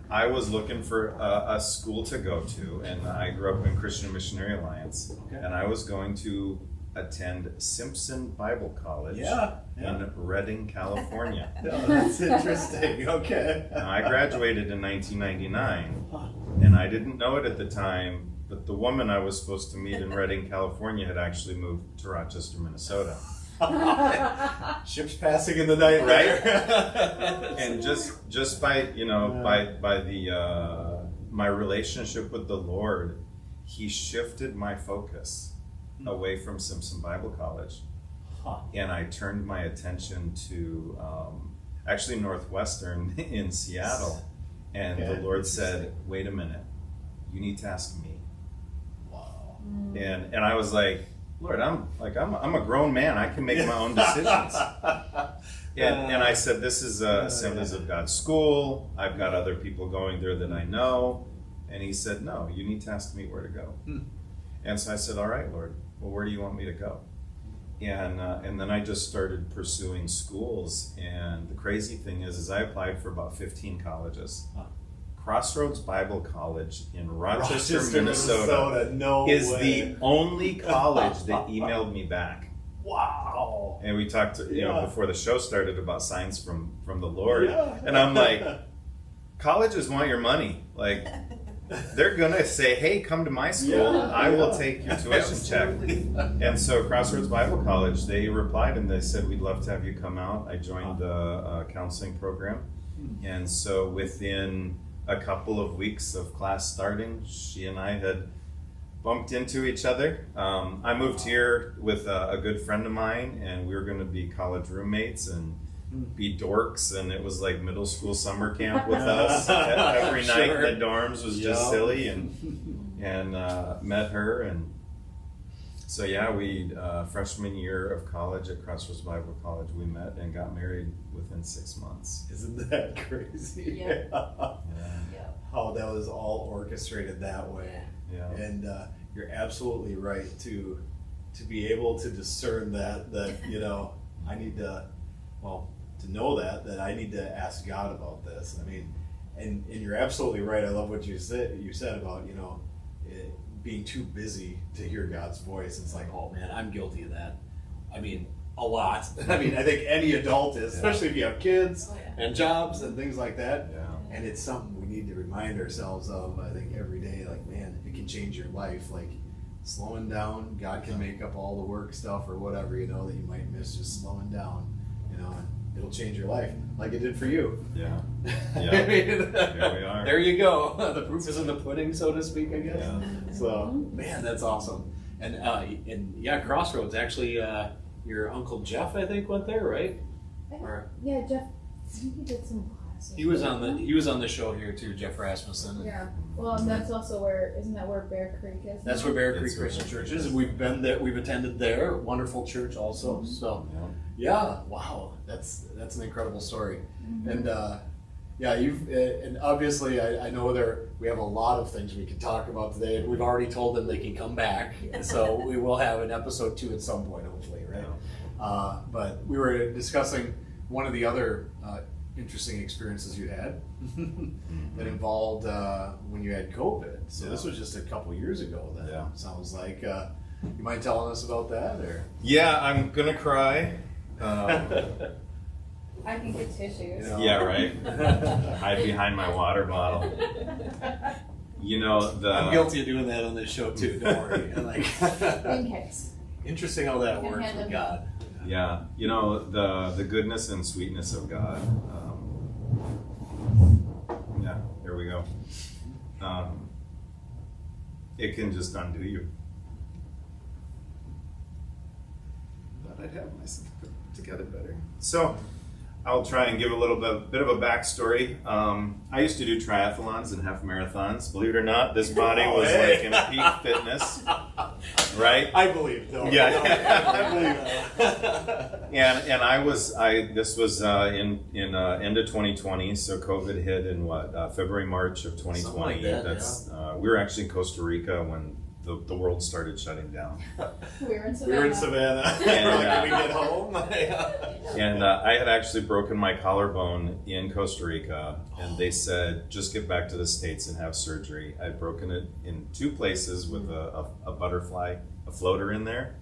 I was looking for a school to go to, and I grew up in Christian Missionary Alliance, and I was going to attend Simpson Bible College in Redding, California. That's interesting. Okay. Now, I graduated in 1999, and I didn't know it at the time, but the woman I was supposed to meet in Redding, California had actually moved to Rochester, Minnesota. Ships passing in the night, right? And just by my relationship with the Lord, He shifted my focus away from Simpson Bible College, and I turned my attention to actually Northwestern in Seattle, and the Lord said, "Wait a minute, you need to ask me." Wow. And I was like, "Lord, I'm a grown man. I can make my own decisions." And I said, "This is Assemblies of God school. I've got other people going there that I know." And He said, "No, you need to ask me where to go." And so I said, "All right, Lord, well, where do you want me to go?" And then I just started pursuing schools. And the crazy thing is I applied for about 15 colleges. Crossroads Bible College in Rochester, Minnesota is the only college that emailed me back. Wow. And we talked before the show started about signs from the Lord. And I'm like, colleges want your money. Like, they're gonna say, hey, come to my school, I will take your tuition check. And so Crossroads Bible College, they replied and they said, we'd love to have you come out. I joined a counseling program. And so within a couple of weeks of class starting, she and I had bumped into each other. I moved here with a good friend of mine, and we were going to be college roommates and be dorks, and it was like middle school summer camp with us. Every night in the dorms was just silly, and met her, and so yeah, we freshman year of college at Crossroads Bible College, we met and got married within 6 months. Isn't that crazy? Yeah. How that was all orchestrated that way. Yeah. And you're absolutely right to be able to discern that you know, I need to know that I need to ask God about this. I mean, and you're absolutely right. I love what you said about, you know, being too busy to hear God's voice. It's like, oh man, I'm guilty of that. I mean, a lot. I mean, I think any adult is, especially if you have kids and jobs and things like that. Yeah. And it's something we need to remind ourselves of, I think, every day. Like, man, it can change your life. Like, slowing down, God can make up all the work stuff or whatever, you know, that you might miss just slowing down, you know, and it'll change your life like it did for you. Yeah. I Yeah. mean, Here we are. there you go. The proof is in the pudding, so to speak, I guess. Yeah. So, man, that's awesome. And yeah, Crossroads, actually, your Uncle Jeff, I think, went there, right? Or, Yeah, Jeff, I think he did some classes. he was on the show here too, Jeff Rasmussen. Yeah. Well, and that's also isn't that where Bear Creek is? That's now? where Bear Creek That's Christian where- Church is. We've been there. We've attended there. Wonderful church also. So yeah, wow, that's an incredible story. And yeah, and obviously I know we have a lot of things we could talk about today. We've already told them they can come back, so we will have an episode 2 at some point, hopefully, right? But we were discussing one of the other interesting experiences you had that involved when you had COVID. So this was just a couple years ago. Then sounds like. You mind telling us about that, or? Yeah, I'm gonna cry. I can get tissues. Yeah, right. Hide behind my water bottle. You know, I'm guilty of doing that on this show too. Don't worry. In case. Interesting how that Can works handle with God. Yeah, you know, the goodness and sweetness of God. Yeah, here we go. It can just undo you. Thought I'd have myself put together better. So, I'll try and give a little bit of a backstory. I used to do triathlons and half marathons. Believe it or not, this body was like in peak fitness, right? I believe, though. Yeah. I believe. And this was in end of 2020, so COVID hit in February, March of 2020. Something like that, we were actually in Costa Rica when the world started shutting down. We were in Savannah. We were in Savannah. Can we get home? And I had actually broken my collarbone in Costa Rica, and they said, just get back to the States and have surgery. I'd broken it in 2 places with a butterfly, a floater in there.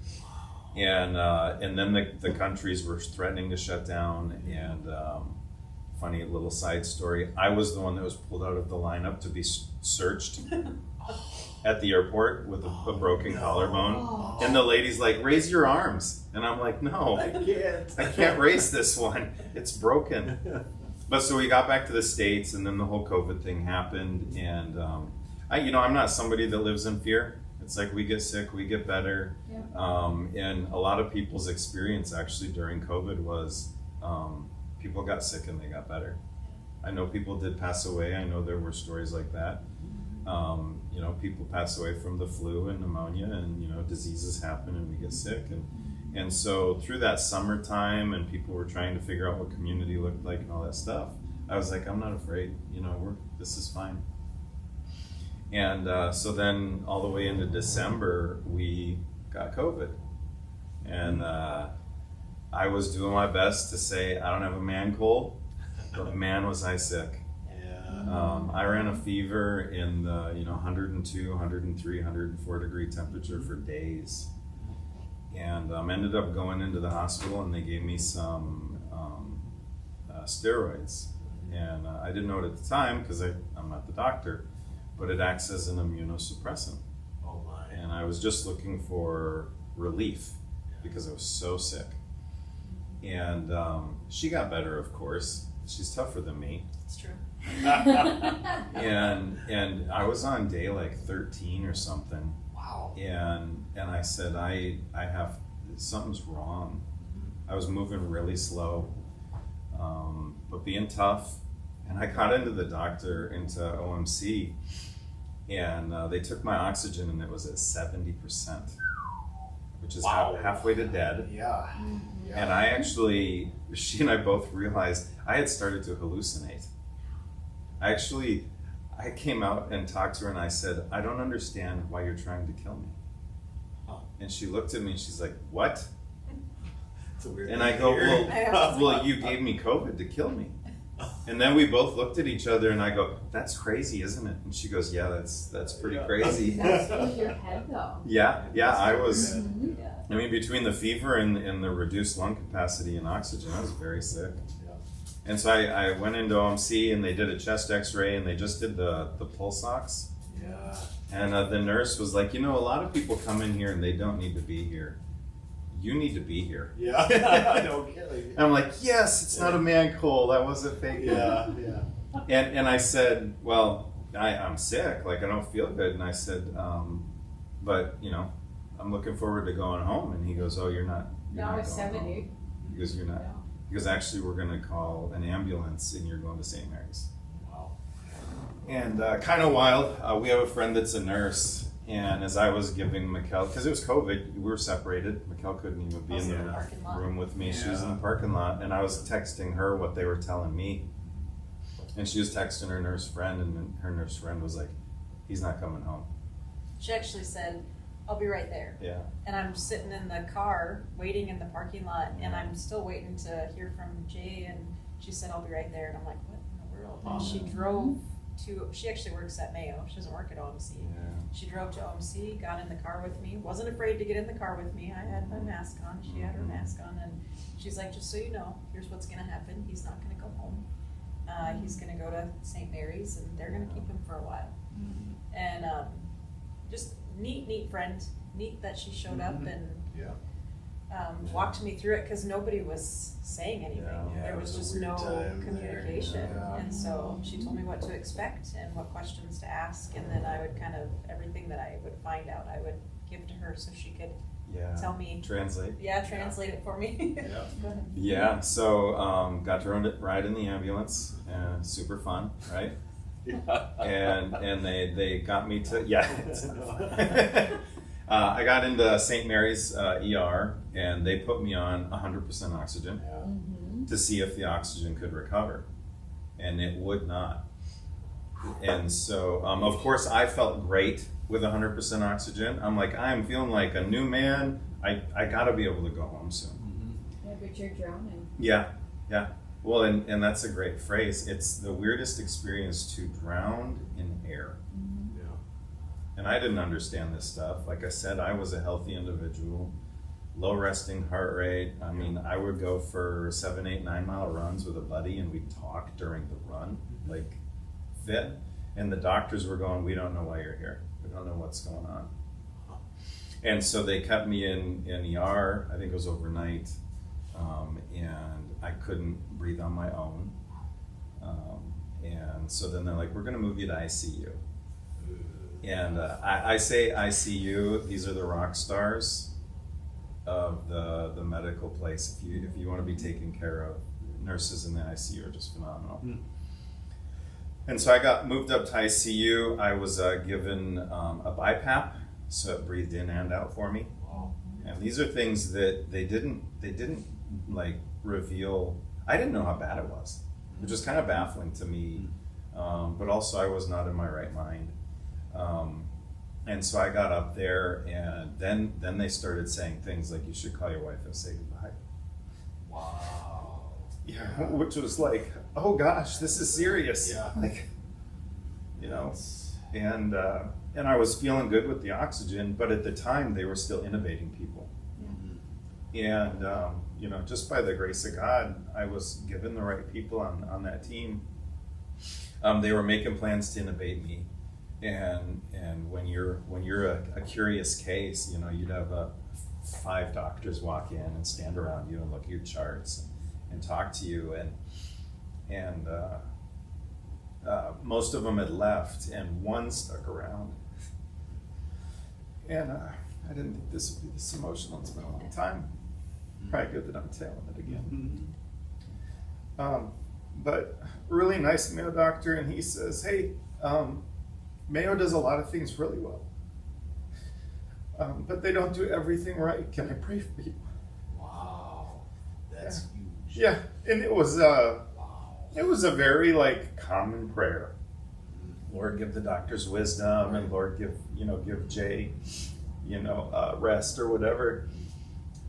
And then the countries were threatening to shut down. And funny little side story, I was the one that was pulled out of the lineup to be searched at the airport with a broken collarbone. And the lady's like, raise your arms. And I'm like, no, I can't raise this one. It's broken. But so we got back to the States, and then the whole COVID thing happened. And I'm not somebody that lives in fear. It's like we get sick, we get better. Yeah. And a lot of people's experience actually during COVID was people got sick and they got better. I know people did pass away. I know there were stories like that. People pass away from the flu and pneumonia, and diseases happen and we get sick, and so through that summertime, and people were trying to figure out what community looked like and all that stuff, I was like, I'm not afraid. This is fine. And so then all the way into December, we got COVID, and I was doing my best to say I don't have a man cold, but man was I sick. I ran a fever in the 102, 103, 104 degree temperature for days, and ended up going into the hospital, and they gave me some steroids, and I didn't know it at the time because I'm not the doctor, but it acts as an immunosuppressant. Oh my. And I was just looking for relief because I was so sick. And she got better, of course. She's tougher than me. It's true. And I was on day like 13 or something. Wow. And I said, I have, something's wrong. I was moving really slow, but being tough. And I got into the doctor, into OMC, and they took my oxygen and it was at 70%, which is Wow. halfway to dead. Yeah. And I actually, she and I both realized I had started to hallucinate. I came out and talked to her and I said, I don't understand why you're trying to kill me. Huh. And she looked at me and she's like, what? It's a weird And thing I go, to hear. well, you gave me COVID to kill me. And then we both looked at each other and I go, that's crazy, isn't it? And she goes, yeah, that's pretty Yeah. crazy. That's in your head though. Yeah, I was, Mhm. Yeah. I mean, between the fever and the reduced lung capacity and oxygen, I was very sick. Yeah. And so I went into OMC and they did a chest x-ray and they just did the pulse ox. Yeah. And the nurse was like, a lot of people come in here and they don't need to be here. You need to be here. Yeah. No kidding. And I'm like, yes, it's not a man cold. I wasn't faking it. Yeah. Yeah. And I said, well, I'm sick. Like, I don't feel good. And I said, but, I'm looking forward to going home. And he goes, oh, you're not. You're Now not it's going 70. home. He goes, you're not. Yeah. He goes, actually, we're going to call an ambulance and you're going to St. Mary's. Wow. And kind of wild. We have a friend that's a nurse. And as I was giving Machell, because it was COVID, we were separated. Machell couldn't even be I was in in the the parking lot. room with me. She was in Yeah. the parking lot, and I was texting her what they were telling me. And she was texting her nurse friend, and then her nurse friend was like, he's not coming home. She actually said, I'll be right there. Yeah. And I'm sitting in the car, waiting in the parking lot, and I'm still waiting to hear from Jay, and she said, I'll be right there. And I'm like, what in the world? And she drove she actually works at Mayo. She doesn't work at OMC. She drove to OMC, got in the car with me, wasn't afraid to get in the car with me. I had my mask on, she had her mask on, and she's like, just so you know, here's what's gonna happen. He's not gonna go home. He's gonna go to St. Mary's, and they're gonna keep him for a while. And just neat friend. Neat that she showed up and Yeah. walked me through it, because nobody was saying anything. Yeah. There it was was a just weird no time there. communication. Yeah. And so she told me what to expect and what questions to ask, and then I would kind of, everything that I would find out, I would give to her so she could Yeah. tell me, Translate. translate it for me. Yeah. Go ahead. Yeah. So got to ride in the ambulance. Super fun, right? And they got me to it's not fun. I got into St. Mary's ER, and they put me on 100% oxygen Mhm. to see if the oxygen could recover, and it would not. And so, of course, I felt great with 100% oxygen. I'm like, I'm feeling like a new man. I gotta be able to go home soon. Yeah, but you're drowning. Yeah. Well, and that's a great phrase. It's the weirdest experience to drown in air. Yeah. And I didn't understand this stuff. Like I said, I was a healthy individual, low resting heart rate. I mean, I would go for 7, 8, 9 mile runs with a buddy, and we'd talk during the run, like fit. And the doctors were going, we don't know why you're here. We don't know what's going on. And so they kept me in ER. I think it was overnight. And I couldn't breathe on my own. And so then they're like, we're going to move you to ICU. And I say ICU, these are the rock stars of the medical place. If you want to be taken care of, nurses in the ICU are just phenomenal. And so I got moved up to ICU. I was given a BiPAP, so it breathed in and out for me. Wow. And these are things that they didn't like reveal. I didn't know how bad it was, which was kind of baffling to me. But also I was not in my right mind. And so I got up there, and then they started saying things like, you should call your wife and say goodbye. Wow. Yeah, which was like, oh gosh, this is serious. Yeah. Like, and I was feeling good with the oxygen, but at the time they were still intubating people. And just by the grace of God, I was given the right people on that team. They were making plans to intubate me. And when you're a curious case, you know, you'd have 5 doctors walk in and stand around you and look at your charts and talk to you, and most of them had left, and one stuck around. And I didn't think this would be this emotional. It's been a long time. Probably good that I'm telling it again. But really nice Mayo doctor, and he says, hey, Mayo does a lot of things really well, but they don't do everything right. Can I pray for you? Wow, that's huge. Yeah, and it was a very like common prayer. Lord, give the doctors wisdom, and Lord, give Jay, rest or whatever.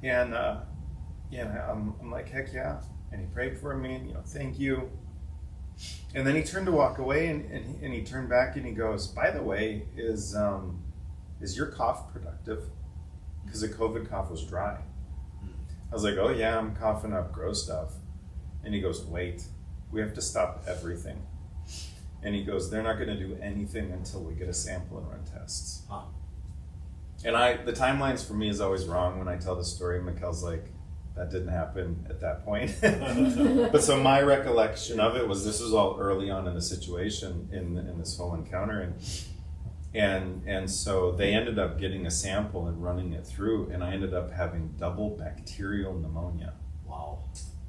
And I'm like, heck yeah. And he prayed for me, thank you. And then he turned to walk away, and he turned back and he goes, by the way, is your cough productive? Because the COVID cough was dry. I was like, oh yeah, I'm coughing up gross stuff. And he goes, wait, we have to stop everything. And he goes, they're not going to do anything until we get a sample and run tests. Huh. And the timelines for me is always wrong when I tell the story. Machell's like, that didn't happen at that point. But so my recollection of it was this was all early on in the situation in this whole encounter. And so they ended up getting a sample and running it through, and I ended up having double bacterial pneumonia. Wow.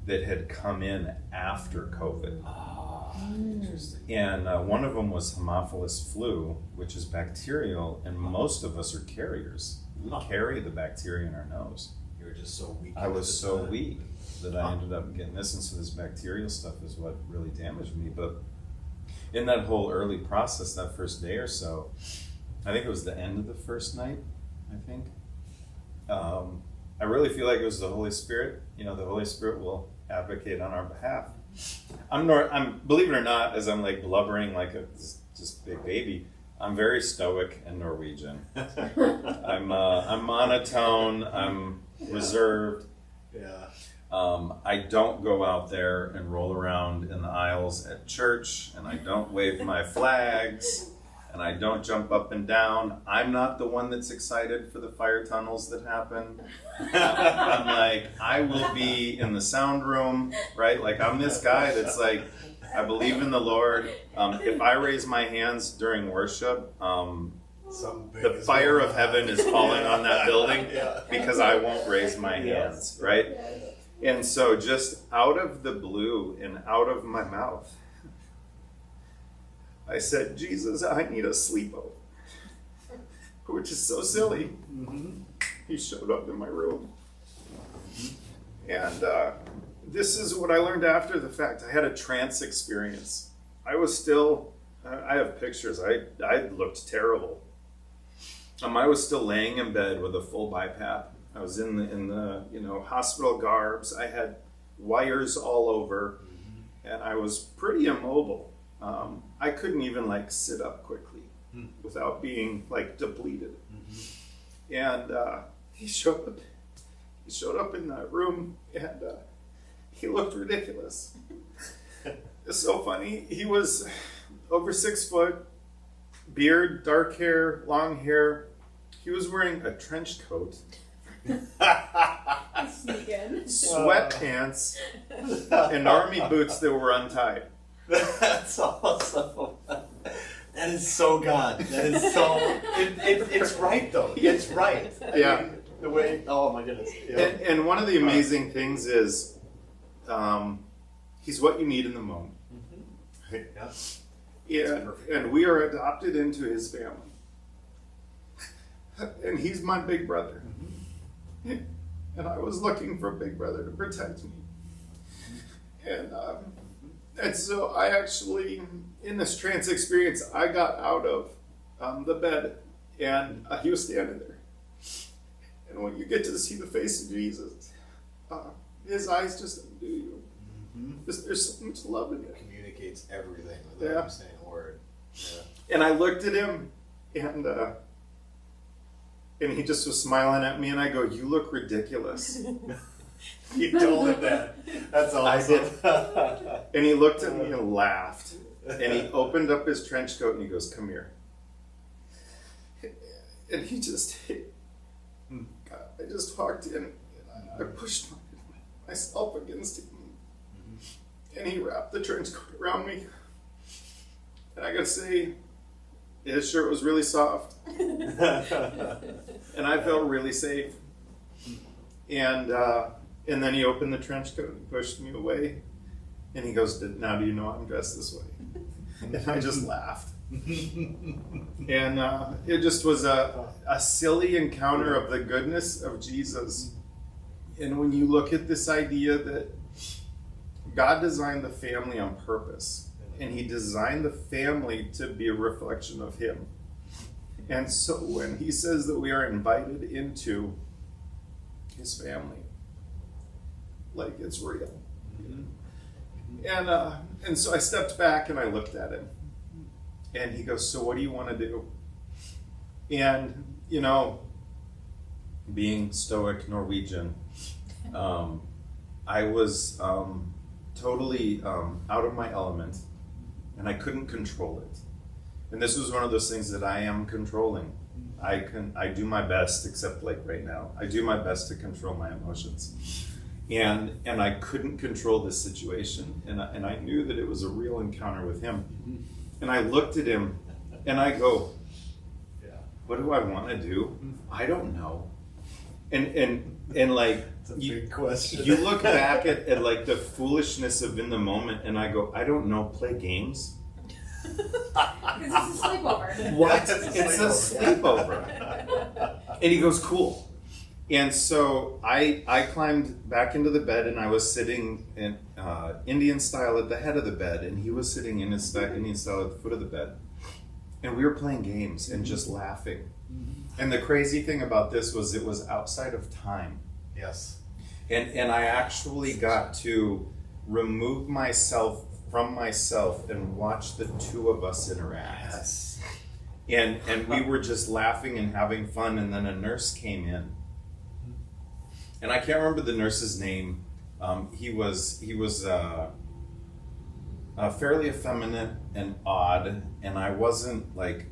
That had come in after COVID. Interesting. And one of them was Haemophilus flu, which is bacterial, and most of us are carriers. We carry the bacteria in our nose. You were just so weak. I was so weak that I ended up getting this, and so this bacterial stuff is what really damaged me. But in that whole early process, that first day or so, I think it was the end of the first night, I really feel like it was the Holy Spirit. The Holy Spirit will advocate on our behalf. I'm believe it or not, as I'm like blubbering like a just big baby, I'm very stoic and Norwegian. I'm monotone, I'm reserved. Yeah. I don't go out there and roll around in the aisles at church, and I don't wave my flags, and I don't jump up and down. I'm not the one that's excited for the fire tunnels that happen. I'm like, I will be in the sound room, right? Like, I'm this guy that's like, I believe in the Lord. If I raise my hands during worship, the fire of heaven is falling on that building because I won't raise my hands, right? And so just out of the blue and out of my mouth, I said, Jesus, I need a sleepover, which is so silly. Mm-hmm. He showed up in my room. And this is what I learned after the fact. I had a trance experience. I was still, I have pictures. I looked terrible. I was still laying in bed with a full BiPAP. I was in the hospital garbs. I had wires all over, and I was pretty immobile. I couldn't even sit up quickly without being depleted. And he showed up in that room, and he looked ridiculous. It's so funny. He was over 6 foot, beard, dark hair, long hair. He was wearing a trench coat, sweatpants, and army boots that were untied. That's awesome. That is so God. That is so. It's right though. It's right. Yeah. I mean, the way. Oh my goodness. Yeah. And one of the amazing things is, he's what you need in the moment. Mm-hmm. Yeah. And we are adopted into his family. And he's my big brother. Mm-hmm. And I was looking for a big brother to protect me. And so I actually, in this trance experience, I got out of the bed, and he was standing there. And when you get to see the face of Jesus, his eyes just undo you. Mm-hmm. There's so much love in it. It communicates everything without you saying a word. Yeah. And I looked at him, and he just was smiling at me, and I go, "You look ridiculous." You told him that. That's awesome. I did. And he looked at me and laughed. And he opened up his trench coat and he goes, "Come here." And he just, I just walked in and I pushed myself against him. And he wrapped the trench coat around me. And I gotta say, his shirt was really soft. And I felt really safe. And then he opened the trench coat and pushed me away. And he goes, now do you know I'm dressed this way? And I just laughed. And it just was a silly encounter of the goodness of Jesus. And when you look at this idea that God designed the family on purpose, and he designed the family to be a reflection of him. And so when he says that we are invited into his family, like it's real. And so I stepped back and I looked at him. And he goes, so what do you want to do? And, you know, being stoic Norwegian, I was totally out of my element, and I couldn't control it. And this was one of those things that I am controlling. I do my best, except like right now, I do my best to control my emotions. And I couldn't control this situation, and I knew that it was a real encounter with him. And I looked at him, and I go, what do I want to do? I don't know. And like, It's a big question. You look back at like the foolishness of in the moment, and I go, I don't know, play games? Because it's a sleepover. What? It's a It's a sleepover. And he goes, cool. And so I climbed back into the bed, and I was sitting in Indian style at the head of the bed, and he was sitting in his Indian style at the foot of the bed. And we were playing games and just laughing. And the crazy thing about this was it was outside of time. Yes. And I actually got to remove myself from myself and watch the two of us interact. Yes. And we were just laughing and having fun, and then a nurse came in. And I can't remember the nurse's name. He was fairly effeminate and odd, and I wasn't like,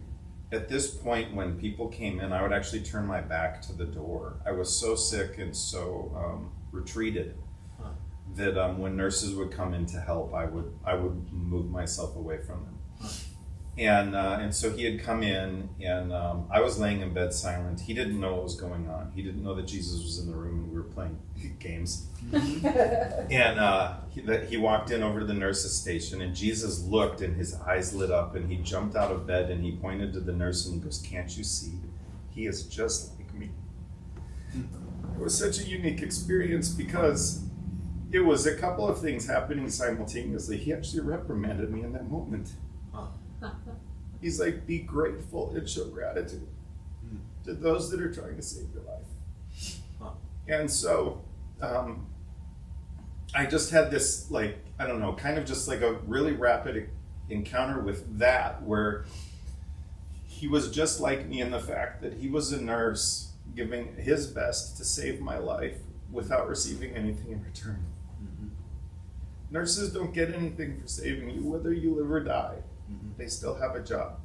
at this point when people came in, I would actually turn my back to the door. I was so sick and so retreated that when nurses would come in to help, I would move myself away from them. And so he had come in, and I was laying in bed silent. He didn't know what was going on. He didn't know that Jesus was in the room and we were playing games. And he walked in over to the nurse's station, and Jesus looked, and his eyes lit up, and he jumped out of bed, and he pointed to the nurse, and he goes, can't you see? He is just like me. It was such a unique experience because it was a couple of things happening simultaneously. He actually reprimanded me in that moment. He's like, be grateful and show gratitude to those that are trying to save your life. And so I just had this, like, I don't know, kind of just like a really rapid encounter with that, where he was just like me in the fact that he was a nurse giving his best to save my life without receiving anything in return. Nurses don't get anything for saving you, whether you live or die. They still have a job.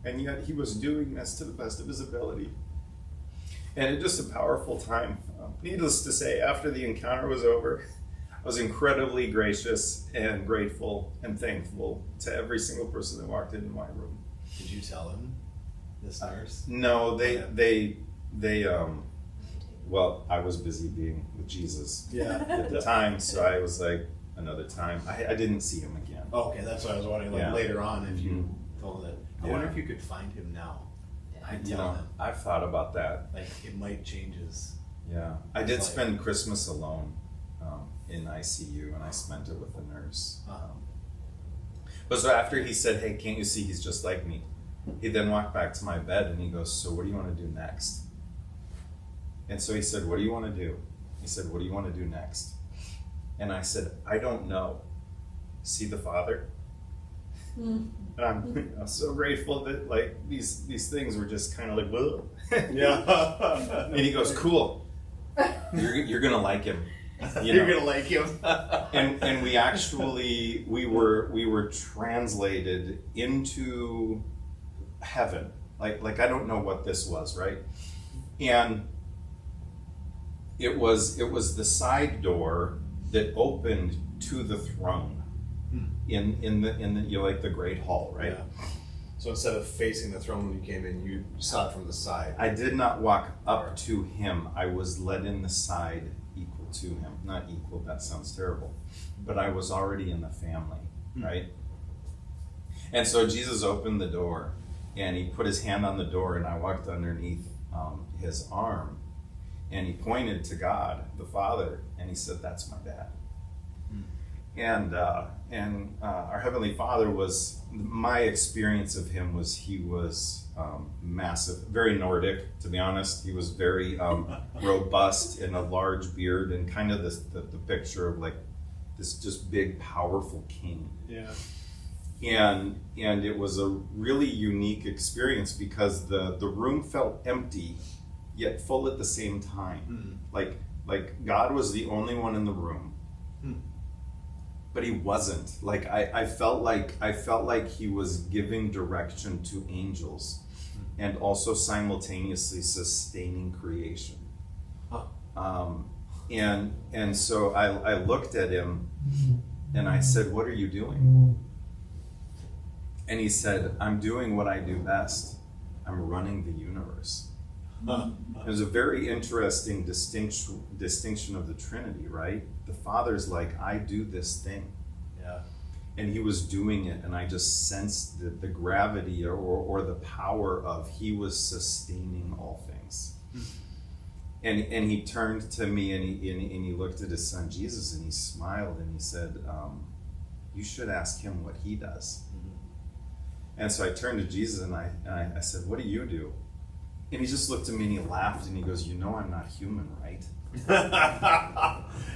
And yet he was doing this to the best of his ability. And it's just a powerful time. Needless to say, after the encounter was over, I was incredibly gracious and grateful and thankful to every single person that walked into my room. Did you tell him, this nurse? No, well, I was busy being with Jesus at the time, so I was like, another time. I didn't see him again. Oh, okay, that's what I was wondering. Like later on, if you told it, I Yeah. wonder if you could find him now. I'd You tell know, him. I've thought about that. Like it might change his. Yeah, I did spend Christmas alone in ICU, and I spent it with the nurse. But so after he said, hey, can't you see he's just like me? He then walked back to my bed, and he goes, so what do you want to do next? And so he said, what do you want to do? He said, what do you want to do next? And I said, I don't know. See the Father? And I'm so grateful that like these things were just kind of like, whoa. Yeah. And he goes, cool. You're gonna like him. You're gonna like him. And we actually we were translated into heaven Like I don't know what this was, right? And it was the side door that opened to the throne in the you know, like the great hall, right? Yeah. So instead of facing the throne when you came in, you saw it from the side. I did not walk up to him. I was led in the side equal to him. Not equal, that sounds terrible. But I was already in the family, right? And so Jesus opened the door, and he put his hand on the door, and I walked underneath his arm, and he pointed to God, the Father, and he said, "That's my dad." And our Heavenly Father was, my experience of him was, he was massive, very Nordic, to be honest. He was very robust, and a large beard, and kind of the picture of like this just big, powerful king. Yeah. And it was a really unique experience because the room felt empty, yet full at the same time. Like God was the only one in the room. But he wasn't. Like I felt like he was giving direction to angels, and also simultaneously sustaining creation. And so I looked at him, and I said, "What are you doing?" And he said, "I'm doing what I do best. I'm running the universe." There's a very interesting distinction of the Trinity, right? The Father's like, "I do this thing." Yeah. And he was doing it, and I just sensed the gravity or the power of he was sustaining all things. And he turned to me, and he looked at his son Jesus, and he smiled, and he said, "You should ask him what he does." And so I turned to Jesus, and I said, "What do you do?" And he just looked at me, and he laughed, and he goes, "You know I'm not human, right?"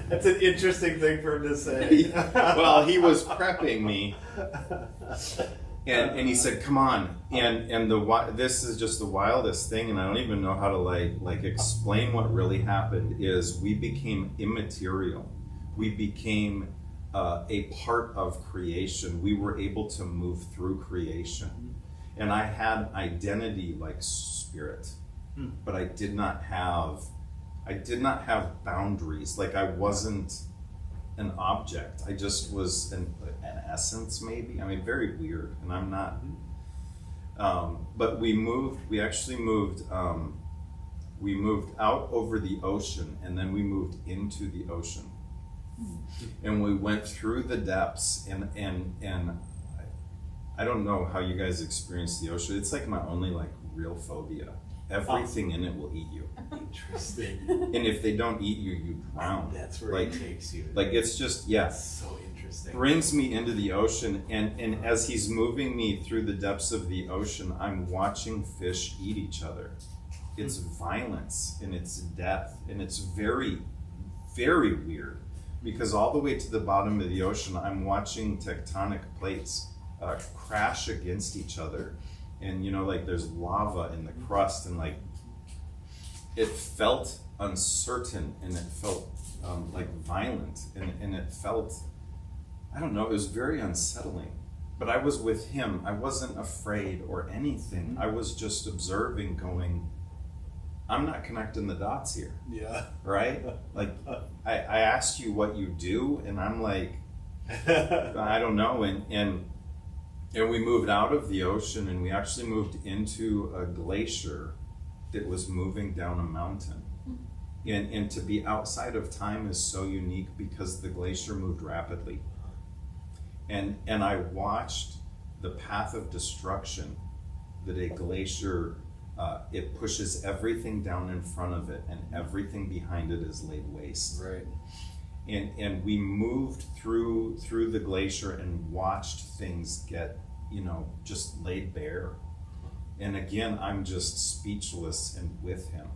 That's an interesting thing for him to say. Well, he was prepping me, and he said, "Come on." And this is just the wildest thing, and I don't even know how to like explain what really happened. Is we became immaterial. We became a part of creation. We were able to move through creation. And I had identity like spirit, but I did not have boundaries. Like I wasn't an object. I just was an essence, maybe. I mean, very weird. And I'm not. But we actually moved. We moved out over the ocean, and then we moved into the ocean. And we went through the depths, and I don't know how you guys experience the ocean. It's like my only like real phobia. Everything in it will eat you. Interesting. And if they don't eat you, you drown. That's where like, it takes you. Like it's just, yeah. That's so interesting. Brings me into the ocean, and as he's moving me through the depths of the ocean, I'm watching fish eat each other. It's violence, and it's death, and it's very, very weird. Because all the way to the bottom of the ocean, I'm watching tectonic plates crash against each other. And you know, like there's lava in the crust, and like it felt uncertain, and it felt like violent, and it felt, I don't know, it was very unsettling. But I was with him. I wasn't afraid or anything. I was just observing, going, I'm not connecting the dots here. Yeah. Right? Like, I asked you what you do, and I'm like, I don't know. And we moved out of the ocean, and we actually moved into a glacier that was moving down a mountain. And to be outside of time is so unique because the glacier moved rapidly. And I watched the path of destruction that a glacier, it pushes everything down in front of it, and everything behind it is laid waste. Right. And we moved through the glacier and watched things get, just laid bare. And again, I'm just speechless and with him.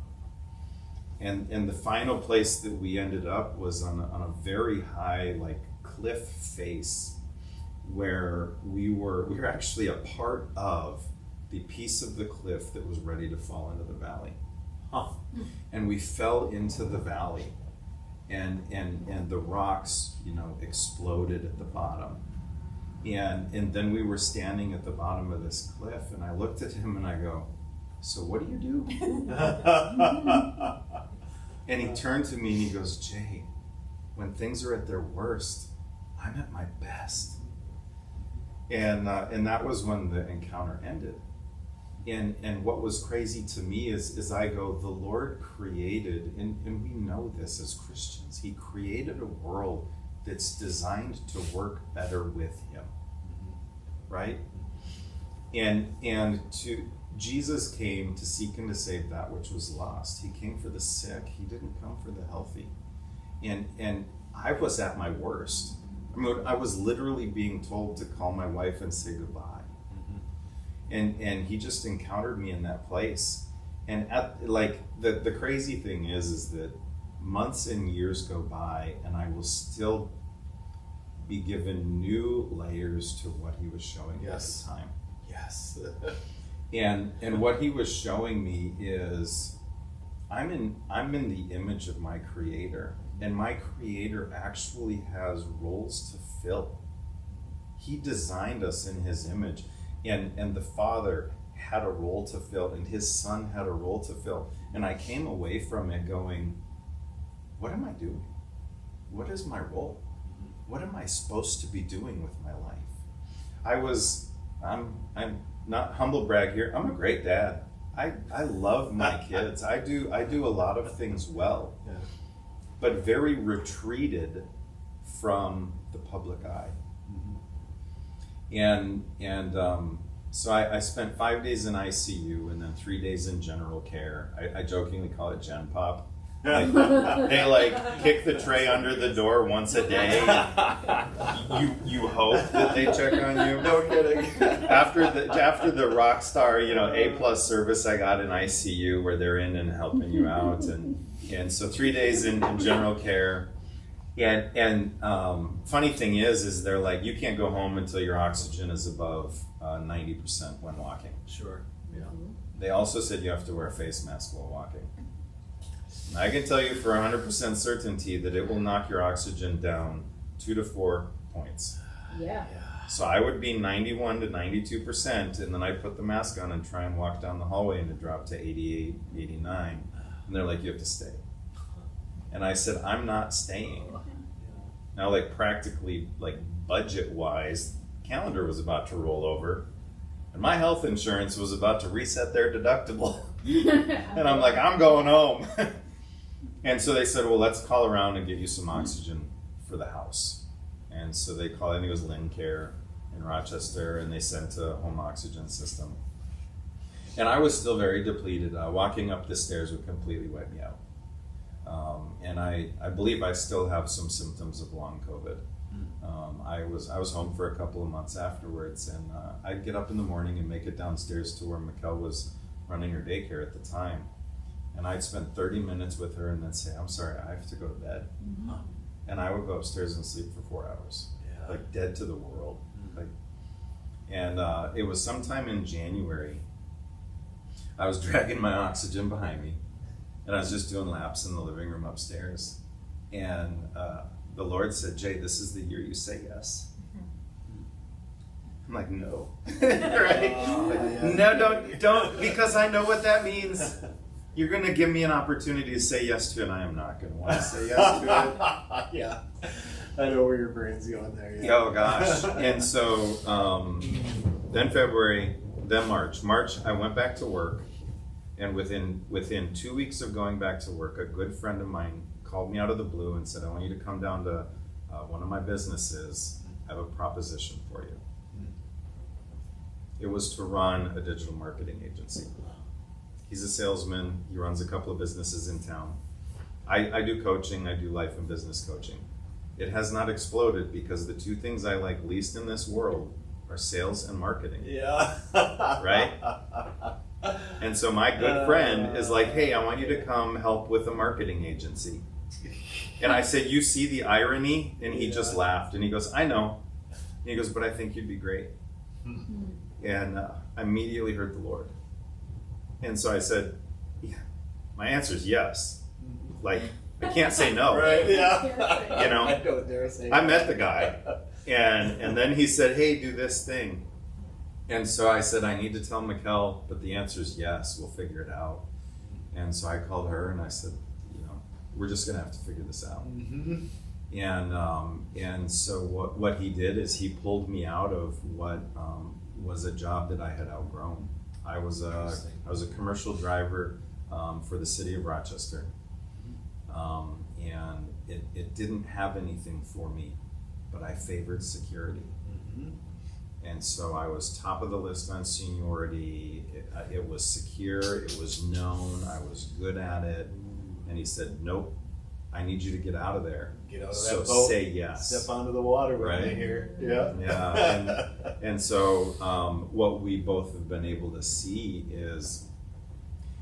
And the final place that we ended up was on a very high, like, cliff face, where we were actually a part of the piece of the cliff that was ready to fall into the valley. Huh. And we fell into the valley, and the rocks, exploded at the bottom. And then we were standing at the bottom of this cliff, and I looked at him and I go, so what do you do? And he turned to me and he goes, Jay, when things are at their worst, I'm at my best. And that was when the encounter ended. And what was crazy to me is I go, the Lord created, and we know this as Christians, he created a world that's designed to work better with him, right? And Jesus came to seek and to save that which was lost. He came for the sick. He didn't come for the healthy. And I was at my worst. I mean, I was literally being told to call my wife and say goodbye. And he just encountered me in that place. And the crazy thing is that months and years go by and I will still be given new layers to what he was showing me at the time. Yes. And what he was showing me is I'm in the image of my Creator, and my Creator actually has roles to fill. He designed us in his image, and the Father had a role to fill, and his Son had a role to fill. And I came away from it going, what am I doing? What is my role? What am I supposed to be doing with my life? I'm not humble brag here. I'm a great dad. I love my kids. I do a lot of things well, but very retreated from the public eye. So I spent 5 days in ICU and then 3 days in general care. I jokingly call it Gen Pop. They kick the tray under the door once a day. You hope that they check on you. No kidding. After the rock star, A+ service I got in ICU where they're in and helping you out, and so 3 days in general care. And funny thing is they're like, you can't go home until your oxygen is above 90% when walking. Sure. Yeah. They also said you have to wear a face mask while walking. I can tell you for 100% certainty that it will knock your oxygen down 2 to 4 points. Yeah. So I would be 91 to 92%, and then I'd put the mask on and try and walk down the hallway, and it dropped to 88, 89. And they're like, you have to stay. And I said, I'm not staying. Now, practically, budget-wise, calendar was about to roll over, and my health insurance was about to reset their deductible. And I'm like, I'm going home. And so they said, well, let's call around and get you some oxygen for the house. And so they called, I think it was Lincare in Rochester, and they sent a home oxygen system. And I was still very depleted. Walking up the stairs would completely wipe me out. And I believe I still have some symptoms of long COVID. I was home for a couple of months afterwards, and I'd get up in the morning and make it downstairs to where Machell was running her daycare at the time. And I'd spend 30 minutes with her and then say, I'm sorry, I have to go to bed. Mm-hmm. And I would go upstairs and sleep for 4 hours, dead to the world. Mm-hmm. It was sometime in January, I was dragging my oxygen behind me, and I was just doing laps in the living room upstairs. And the Lord said, Jay, this is the year you say yes. I'm like, no. Right? No, don't, because I know what that means. You're going to give me an opportunity to say yes to it, and I am not going to want to say yes to it. Yeah. I know where your brain's going there. Yeah. Oh, gosh. And so then February, then March. March, I went back to work, and within 2 weeks of going back to work, a good friend of mine called me out of the blue and said, I want you to come down to one of my businesses. I have a proposition for you. It was to run a digital marketing agency. He's a salesman. He runs a couple of businesses in town. I do coaching. I do life and business coaching. It has not exploded because the two things I like least in this world are sales and marketing. Yeah. Right? And so my good friend is like, hey, I want you to come help with a marketing agency. And I said, you see the irony? And he just laughed. And he goes, I know. And he goes, but I think you'd be great. And I immediately heard the Lord. And so I said, yeah, my answer is yes. I can't say no. Right, yeah. I don't dare say I met the guy, and then he said, hey, do this thing. And so I said, I need to tell Machell, but the answer is yes, we'll figure it out. And so I called her and I said, we're just gonna have to figure this out. Mm-hmm. And so what he did is he pulled me out of what was a job that I had outgrown. I was a commercial driver for the city of Rochester, and it didn't have anything for me, but I favored security. Mm-hmm. And so I was top of the list on seniority. It was secure, it was known, I was good at it. And he said, nope, I need you to get out of there. Get out of so that boat. Say yes. Step onto the water right Right. here. Yeah. Yeah. And so what we both have been able to see is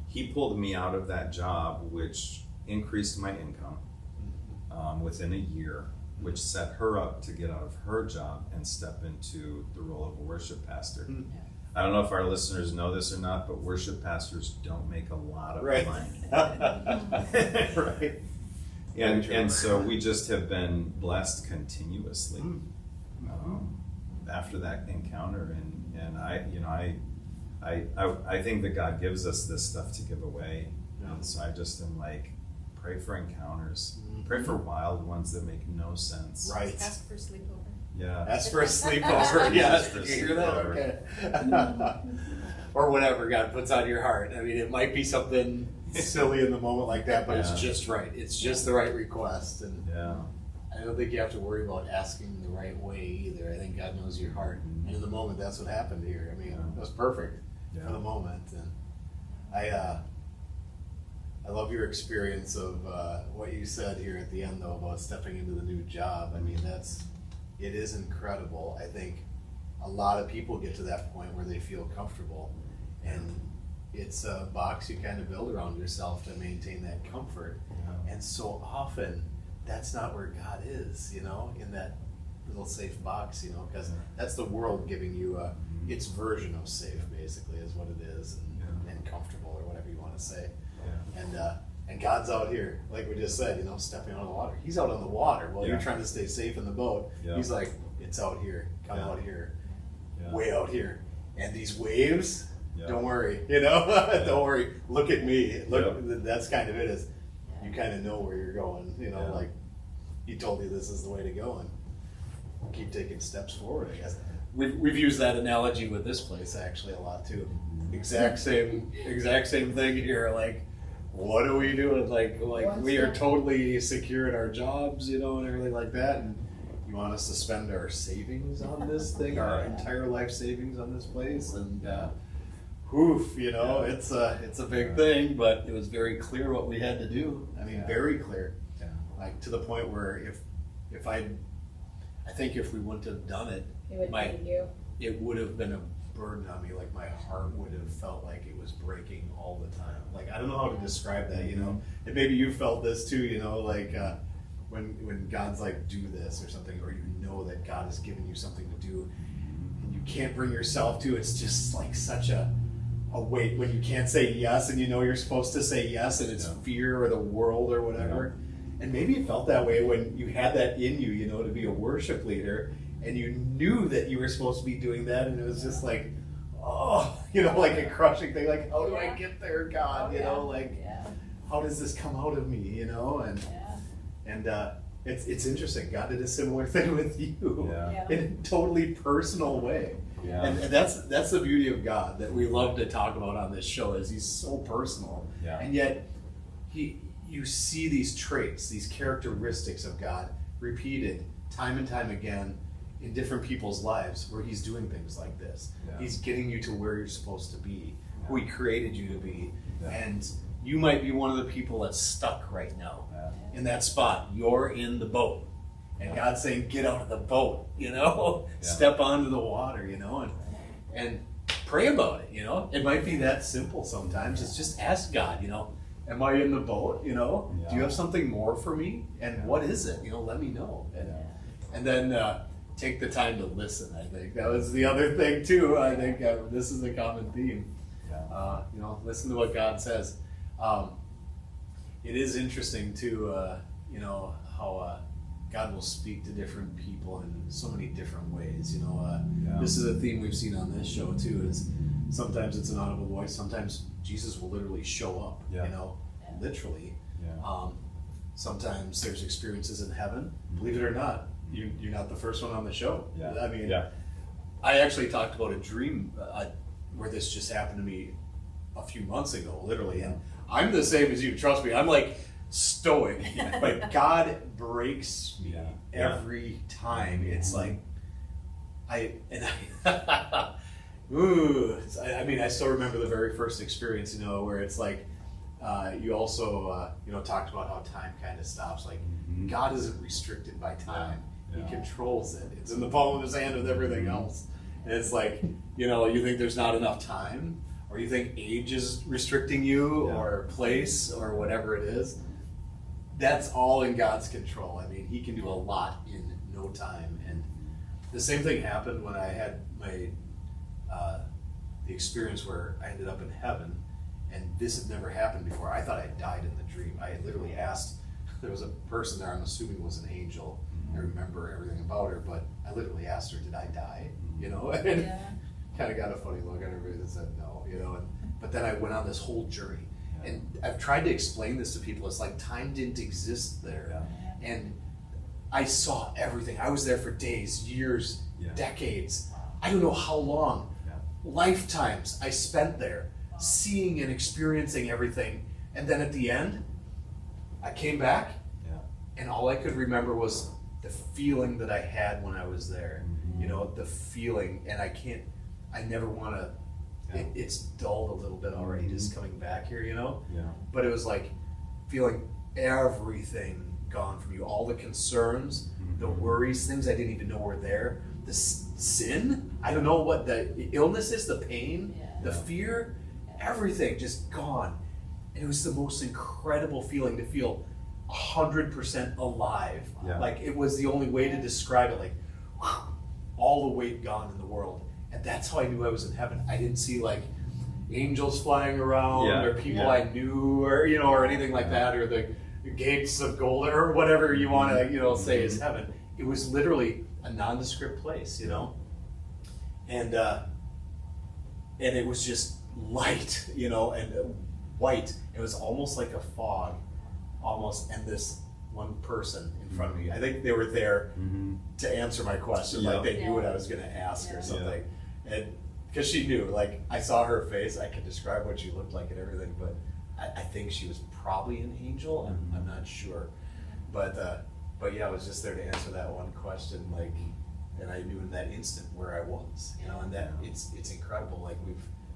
he pulled me out of that job, which increased my income within a year, which set her up to get out of her job and step into the role of a worship pastor. Mm. I don't know if our listeners know this or not, but worship pastors don't make a lot of Right. money. Right. And so we just have been blessed continuously after that encounter. And I think that God gives us this stuff to give away. Yeah. And so I just am like, pray for encounters. Pray for wild ones that make no sense. Right. Ask for sleepover. Yeah. Ask for a sleepover. Yes. For Did you hear that? sleepover. Okay. Or whatever God puts on your heart. I mean, it might be something silly in the moment like that, but Yeah. it's just right. It's just the right request. And Yeah. I don't think you have to worry about asking the right way either. I think God knows your heart. And in the moment, that's what happened here. I mean, Yeah. it was perfect for the Yeah. moment. And I love your experience of what you said here at the end, though, about stepping into the new job. I mean, it is incredible. I think a lot of people get to that point where they feel comfortable, and it's a box you kind of build around yourself to maintain that comfort. Yeah. And so often, that's not where God is, in that little safe box, because that's the world giving you its version of safe, basically, is what it is, and comfortable, or whatever you want to say. Yeah. And God's out here, like we just said, stepping out of the water. He's out on the water while you're Yeah. trying to stay safe in the boat. Yeah. He's like, it's out here, come Yeah. out here, Yeah. way out here. And these waves, Yeah. don't worry, don't worry. Look at me. Look, that's kind of it. Is you kind of know where you're going. Yeah. Like he told you this is the way to go, and keep taking steps forward. I guess we've used that analogy with this place actually a lot too. Exact same thing here. Like, what are we doing? Like we are totally secure in our jobs, and everything like that. And you want us to spend our savings on this thing, our entire life savings on this place, and it's a big thing. But it was very clear what we had to do. I mean, very clear. Yeah. Like to the point where if I think if we wouldn't have done it, It would be you. it would have been a burden on me. Like my heart would have felt like it was breaking all the time. Like I don't know how to describe that, And maybe you felt this too, like when God's like, do this or something, or that God has given you something to do, and you can't bring yourself to. It's just like such a weight when you can't say yes, and you're supposed to say yes, and it's fear or the world or whatever. And maybe it felt that way when you had that in you, to be a worship leader. And you knew that you were supposed to be doing that, and it was just like, like a crushing thing. Like, how do I get there, God? How does this come out of me? And it's interesting. God did a similar thing with you in a totally personal way. Yeah. And that's the beauty of God that we love to talk about on this show. Is He's so personal, and yet you see these traits, these characteristics of God repeated time and time again in different people's lives where He's doing things like this. Yeah. He's getting you to where you're supposed to be, who Yeah. He created you to be. Yeah. And you might be one of the people that's stuck right now Yeah. in that spot. You're in the boat. And God's saying, get out of the boat, step onto the water, and pray about it, It might be that simple sometimes. It's just ask God, am I in the boat, Do you have something more for me? And what is it? Let me know. And then take the time to listen, I think. That was the other thing, too. I think this is a common theme. Listen to what God says. It is interesting, too, how God will speak to different people in so many different ways. You know, Yeah. this is a theme we've seen on this show too. Is sometimes it's an audible voice. Sometimes Jesus will literally show up. Yeah. You know, literally. Yeah. Sometimes there's experiences in heaven. Believe it or not, you're not the first one on the show. Yeah. I mean, yeah. I actually talked about a dream where this just happened to me a few months ago, literally, and I'm the same as you. Trust me, I'm like stoic, but God breaks me every time. It's like ooh. I mean, I still remember the very first experience, you know, where it's like you also you know, talked about how time kind of stops. Like God isn't restricted by time. Yeah. He controls it. It's in the palm of his hand with everything else. And it's like, you know, you think there's not enough time, or you think age is restricting you, or place, or whatever it is. That's all in God's control. I mean, he can do a lot in no time. And the same thing happened when I had my the experience where I ended up in heaven, and this had never happened before. I thought I died in the dream. I had literally asked, there was a person there, I'm assuming was an angel. I remember everything about her, but I literally asked her, did I die? You know, and kind of got a funny look on everybody that said no, you know. But then I went on this whole journey, and I've tried to explain this to people. It's like time didn't exist there, and I saw everything. I was there for days, years, decades. I don't know how long, lifetimes I spent there, seeing and experiencing everything. And then at the end, I came back, and all I could remember was the feeling that I had when I was there. You know, the feeling, and I never want to, it's dulled a little bit already just coming back here, you know? But it was like feeling everything gone from you, all the concerns, the worries, things I didn't even know were there, the sin, I don't know what the illness is, the pain, the fear, everything just gone. And it was the most incredible feeling to feel 100% alive. Like, it was the only way to describe it. Like, whew, all the weight gone in the world. And that's how I knew I was in heaven. I didn't see like angels flying around or people I knew, or, you know, or anything like that, or the gates of gold, or whatever you want to, you know, say is heaven. It was literally a nondescript place, you know, and it was just light, you know, and white. It was almost like a fog, almost. And this one person in front of me, I think they were there to answer my question, like they knew what I was going to ask or something, and because she knew, like, I saw her face, I could describe what she looked like and everything, but I think she was probably an angel. I'm not sure, but yeah, I was just there to answer that one question, like, and I knew in that instant where I was, you know, and that it's incredible. Like,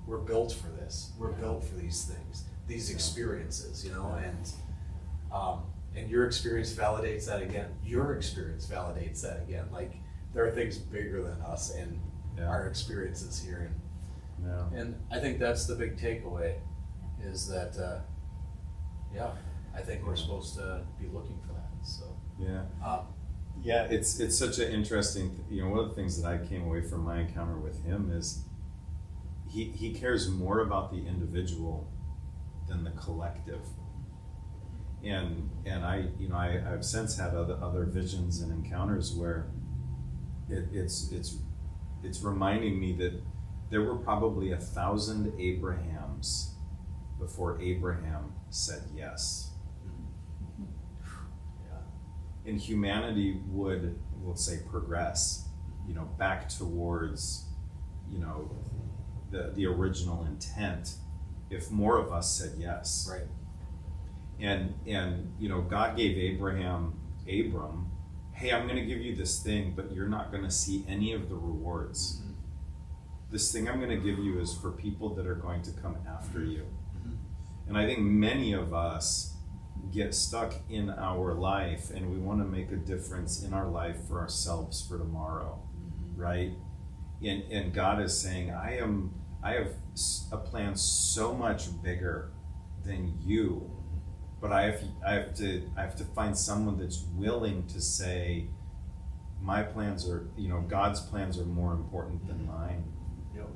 we're built for this. We're built for these things, these experiences, you know, and your experience validates that again. Your experience validates that again. Like, there are things bigger than us and our experiences here, and I think that's the big takeaway, is that I think we're supposed to be looking for that. So it's such an interesting, you know, one of the things that I came away from my encounter with him is he cares more about the individual than the collective. And I, you know, I've since had other visions and encounters where it's reminding me that there were probably 1,000 Abrahams before Abraham said yes. And humanity would, we'll say, progress, you know, back towards, you know, the original intent if more of us said yes. right. And you know, God gave Abram, hey, I'm going to give you this thing, but you're not going to see any of the rewards. This thing I'm going to give you is for people that are going to come after you. And I think many of us get stuck in our life, and we want to make a difference in our life for ourselves for tomorrow, right? And God is saying, I have a plan so much bigger than you. But I have to find someone that's willing to say, my plans are, you know, God's plans are more important than mine. Yep.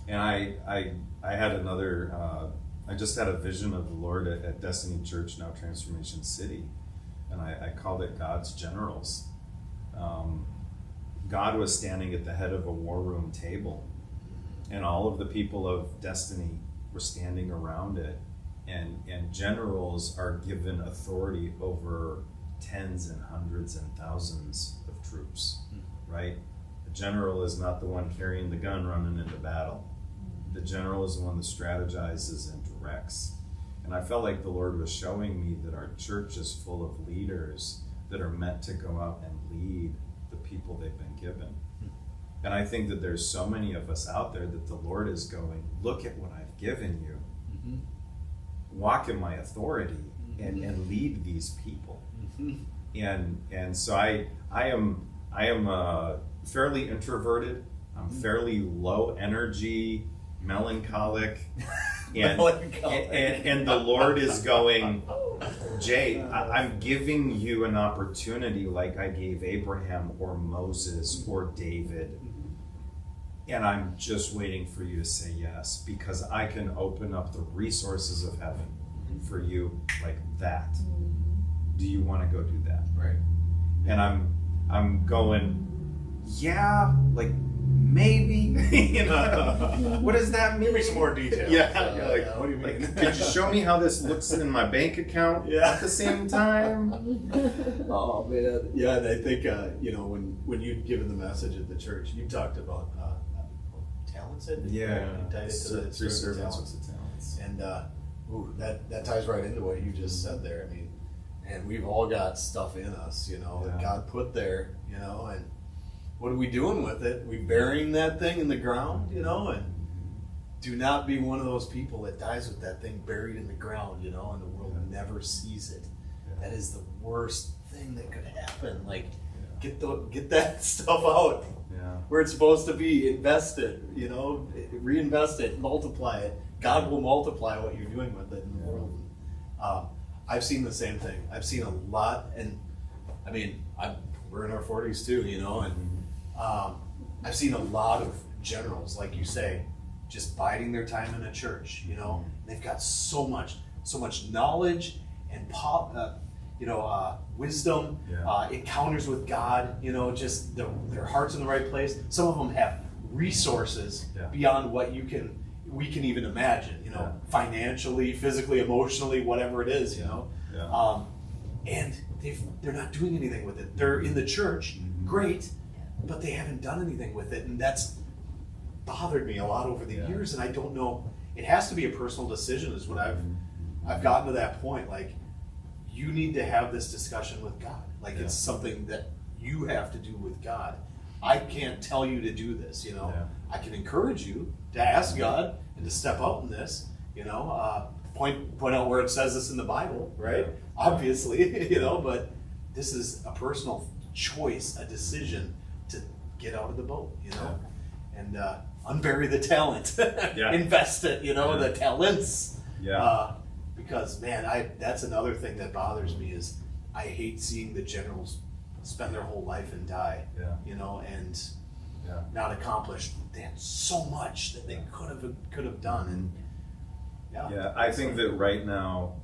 And I had another, I just had a vision of the Lord at Destiny Church, now Transformation City, and I called it God's generals. God was standing at the head of a war room table, and all of the people of destiny were standing around it, and generals are given authority over tens and hundreds and thousands of troops, right? The general is not the one carrying the gun running into battle. The general is the one that strategizes and directs. And I felt like the Lord was showing me that our church is full of leaders that are meant to go out and lead the people they've been given. And I think that there's so many of us out there that the Lord is going, look at what I've given you. Walk in my authority and lead these people. And so I am fairly introverted. I'm fairly low energy, melancholic, and the Lord is going, Jay, I'm giving you an opportunity like I gave Abraham or Moses or David, and I'm just waiting for you to say yes, because I can open up the resources of heaven for you like that. Do you want to go do that? Right. And I'm going, yeah, like maybe. You know, what does that mean? Give me some more details. Yeah, what do you mean? Like, could you show me how this looks in my bank account at the same time? Oh man, yeah. And I think when you'd given the message at the church, you talked about talents. You tied it to the three servants with the talents. And that ties right into what you just said there. I mean, and we've all got stuff in us, that God put there, and what are we doing with it? We burying that thing in the ground, and do not be one of those people that dies with that thing buried in the ground, and the world never sees it. That is the worst thing that could happen. Like, get that stuff out where it's supposed to be invested, reinvest it, multiply it. God will multiply what you're doing with it in the world. I've seen the same thing. I've seen a lot, and I mean, we're in our 40s too, and I've seen a lot of generals, like you say, just biding their time in a church. They've got so much knowledge and wisdom, encounters with God. Just their heart's in the right place. Some of them have resources beyond what we can even imagine. Financially, physically, emotionally, whatever it is. And they're not doing anything with it. They're in the church, great, but they haven't done anything with it, and that's bothered me a lot over the years. And I don't know. It has to be a personal decision. Is what I've gotten to that point. Like, you need to have this discussion with God. Like, it's something that you have to do with God. I can't tell you to do this. I can encourage you to ask God and to step out in this. Point out where it says this in the Bible, right? Obviously, but this is a personal choice, a decision to get out of the boat, and unbury the talent, invest it, the talents. Because man, that's another thing that bothers me is I hate seeing the generals spend their whole life and die, and not accomplish. They had so much that they could have done, and I think that right now,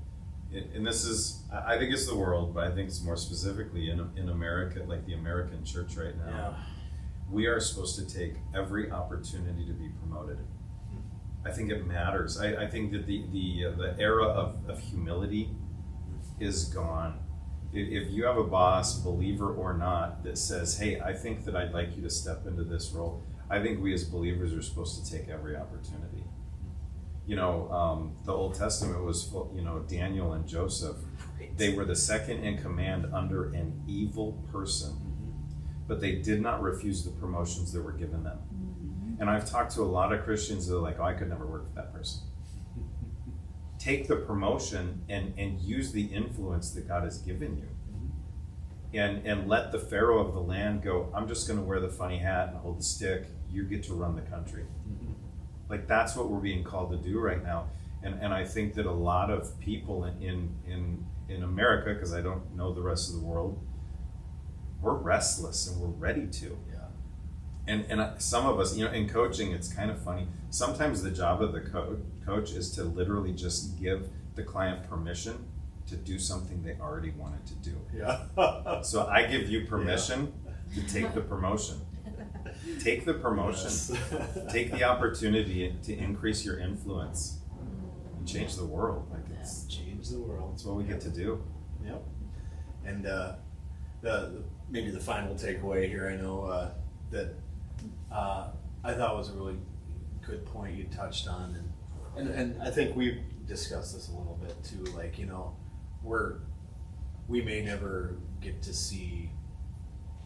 and this is, I think it's the world, but I think it's more specifically in America, like the American church right now. We are supposed to take every opportunity to be promoted. I think it matters. I think that the era of humility is gone. If you have a boss, believer or not, that says, hey, I think that I'd like you to step into this role, I think we as believers are supposed to take every opportunity. The Old Testament was full, Daniel and Joseph. They were the second in command under an evil person, but they did not refuse the promotions that were given them. And I've talked to a lot of Christians that are like, oh, I could never work with that person. Take the promotion and use the influence that God has given you. And let the Pharaoh of the land go, I'm just going to wear the funny hat and hold the stick. You get to run the country. Like, that's what we're being called to do right now. And I think that a lot of people in America, because I don't know the rest of the world, we're restless and we're ready to. And some of us, in coaching, it's kind of funny. Sometimes the job of the coach is to literally just give the client permission to do something they already wanted to do. Yeah. So I give you permission to take the promotion. Take the promotion. Yes. Take the opportunity to increase your influence and change the world. Like it's Change the world. that's what we get to do. Yep. And the maybe the final takeaway here, I know that I thought was a really good point you touched on, and I think we've discussed this a little bit too. Like, you know, we may never get to see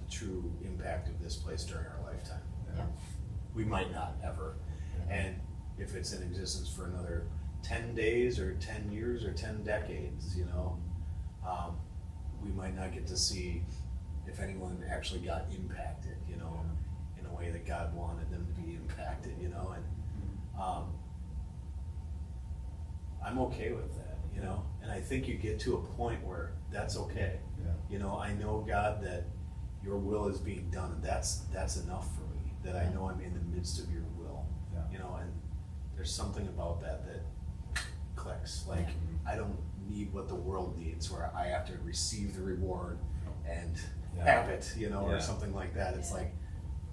the true impact of this place during our lifetime. Yeah. We might not ever, and if it's in existence for another 10 days or 10 years or 10 decades, you know, we might not get to see if anyone actually got impacted, you know, in a way that God wanted them to be impacted, you know, and I'm okay with that, you know, and I think you get to a point where that's okay. Yeah. You know, I know, God, that your will is being done, and that's enough for me, that I know I'm in the midst of your will, Yeah. you know, and there's something about that clicks. Like, I don't need what the world needs, where I have to receive the reward and have it, you know, or something like that. It's like,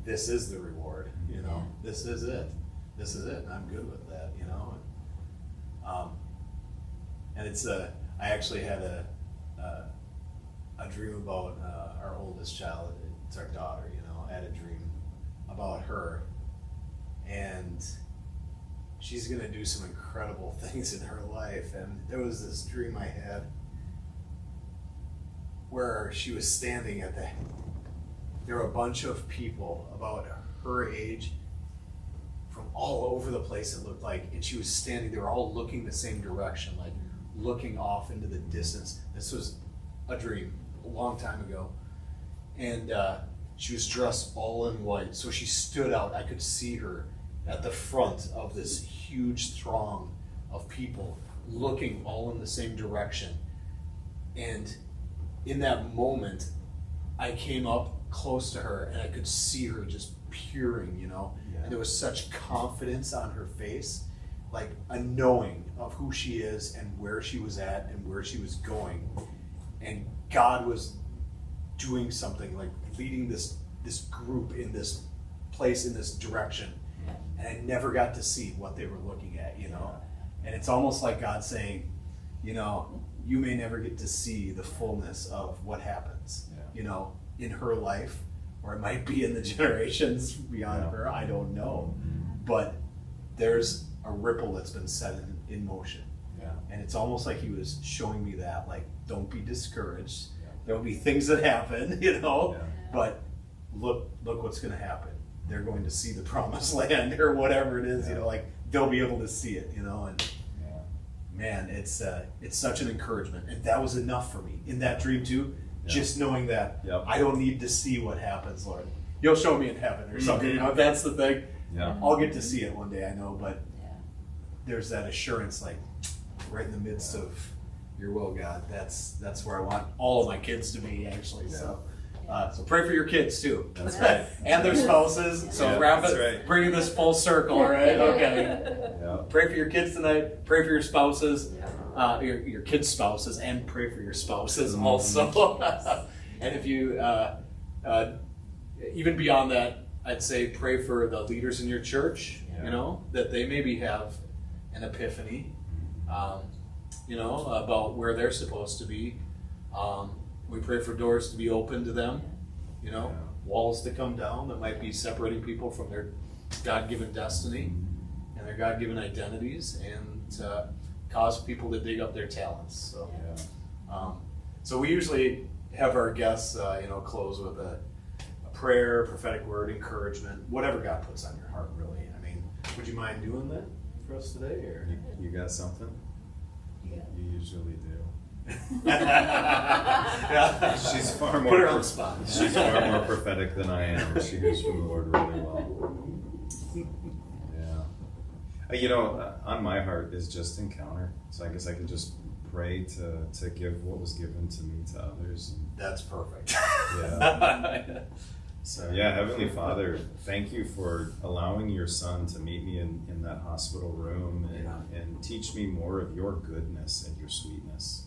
this is the reward, you know, this is it, and I'm good with that, you know. And it's I actually had a dream about our oldest child. It's our daughter, you know. I had a dream about her, and she's gonna do some incredible things in her life. And there was this dream I had where she was standing there were a bunch of people about her age from all over the place, it looked like, and she was standing, they were all looking the same direction, like looking off into the distance. This was a dream a long time ago. And she was dressed all in white, so she stood out. I could see her at the front of this huge throng of people looking all in the same direction. And in that moment, I came up close to her and I could see her just peering, you know, and there was such confidence on her face, like a knowing of who she is and where she was at and where she was going. And God was doing something, like leading this group in this place, in this direction. And I never got to see what they were looking at, you know. And it's almost like God saying, you know, you may never get to see the fullness of what happens, you know, in her life, or it might be in the generations beyond her, I don't know. But there's a ripple that's been set in motion. And it's almost like he was showing me that, like, don't be discouraged. There'll be things that happen, you know, but look what's going to happen. They're going to see the promised land or whatever it is, you know, like they'll be able to see it, you know, and man, it's such an encouragement. And that was enough for me in that dream too, just knowing that I don't need to see what happens, Lord. You'll show me in heaven or something, you know, that's the thing. I'll get to see it one day, I know, but there's that assurance, like right in the midst of your will, God. That's where I want all of my kids to be, actually. So pray for your kids too. That's right. And their spouses. So wrap it, right. bringing this full circle, right? Okay. Pray for your kids tonight. Pray for your spouses, your kids' spouses, and pray for your spouses also. And if you, even beyond that, I'd say pray for the leaders in your church. You know, that they maybe have an epiphany. You know, about where they're supposed to be. We pray for doors to be open to them, you know, walls to come down that might be separating people from their God-given destiny and their God-given identities, and cause people to dig up their talents. So, so we usually have our guests, you know, close with a prayer, prophetic word, encouragement, whatever God puts on your heart, really. I mean, would you mind doing that for us today? Or You got something? You usually do. She's far more. Put her on the spot. She's far more prophetic than I am. She goes from the Lord really well. You know, on my heart is just encounter. So I guess I could just pray to give what was given to me to others. That's perfect. So Heavenly Father, thank you for allowing your son to meet me in that hospital room and teach me more of your goodness and your sweetness.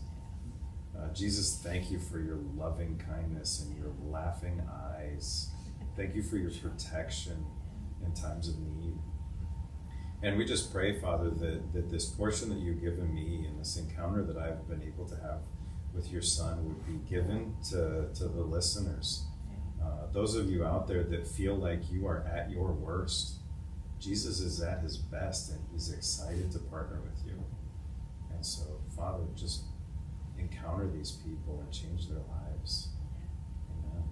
Jesus, thank you for your loving kindness and your laughing eyes. Thank you for your protection in times of need. And we just pray, Father, that this portion that you've given me and this encounter that I've been able to have with your Son would be given to the listeners. Those of you out there that feel like you are at your worst, Jesus is at his best, and he's excited to partner with you. And so, Father, just encounter these people and change their lives. Amen.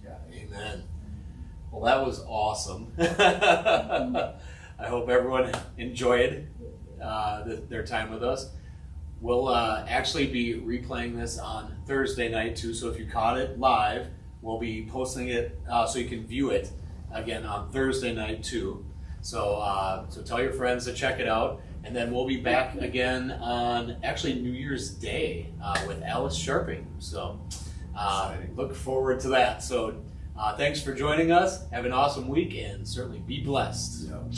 Yeah, amen. Well, that was awesome. I hope everyone enjoyed their time with us. We'll actually be replaying this on Thursday night too, so if you caught it live, we'll be posting it so you can view it again on Thursday night too. So tell your friends to check it out, and then we'll be back again on actually New Year's Day with Alice Sharping. So look forward to that. So thanks for joining us. Have an awesome week, and certainly be blessed. Yep.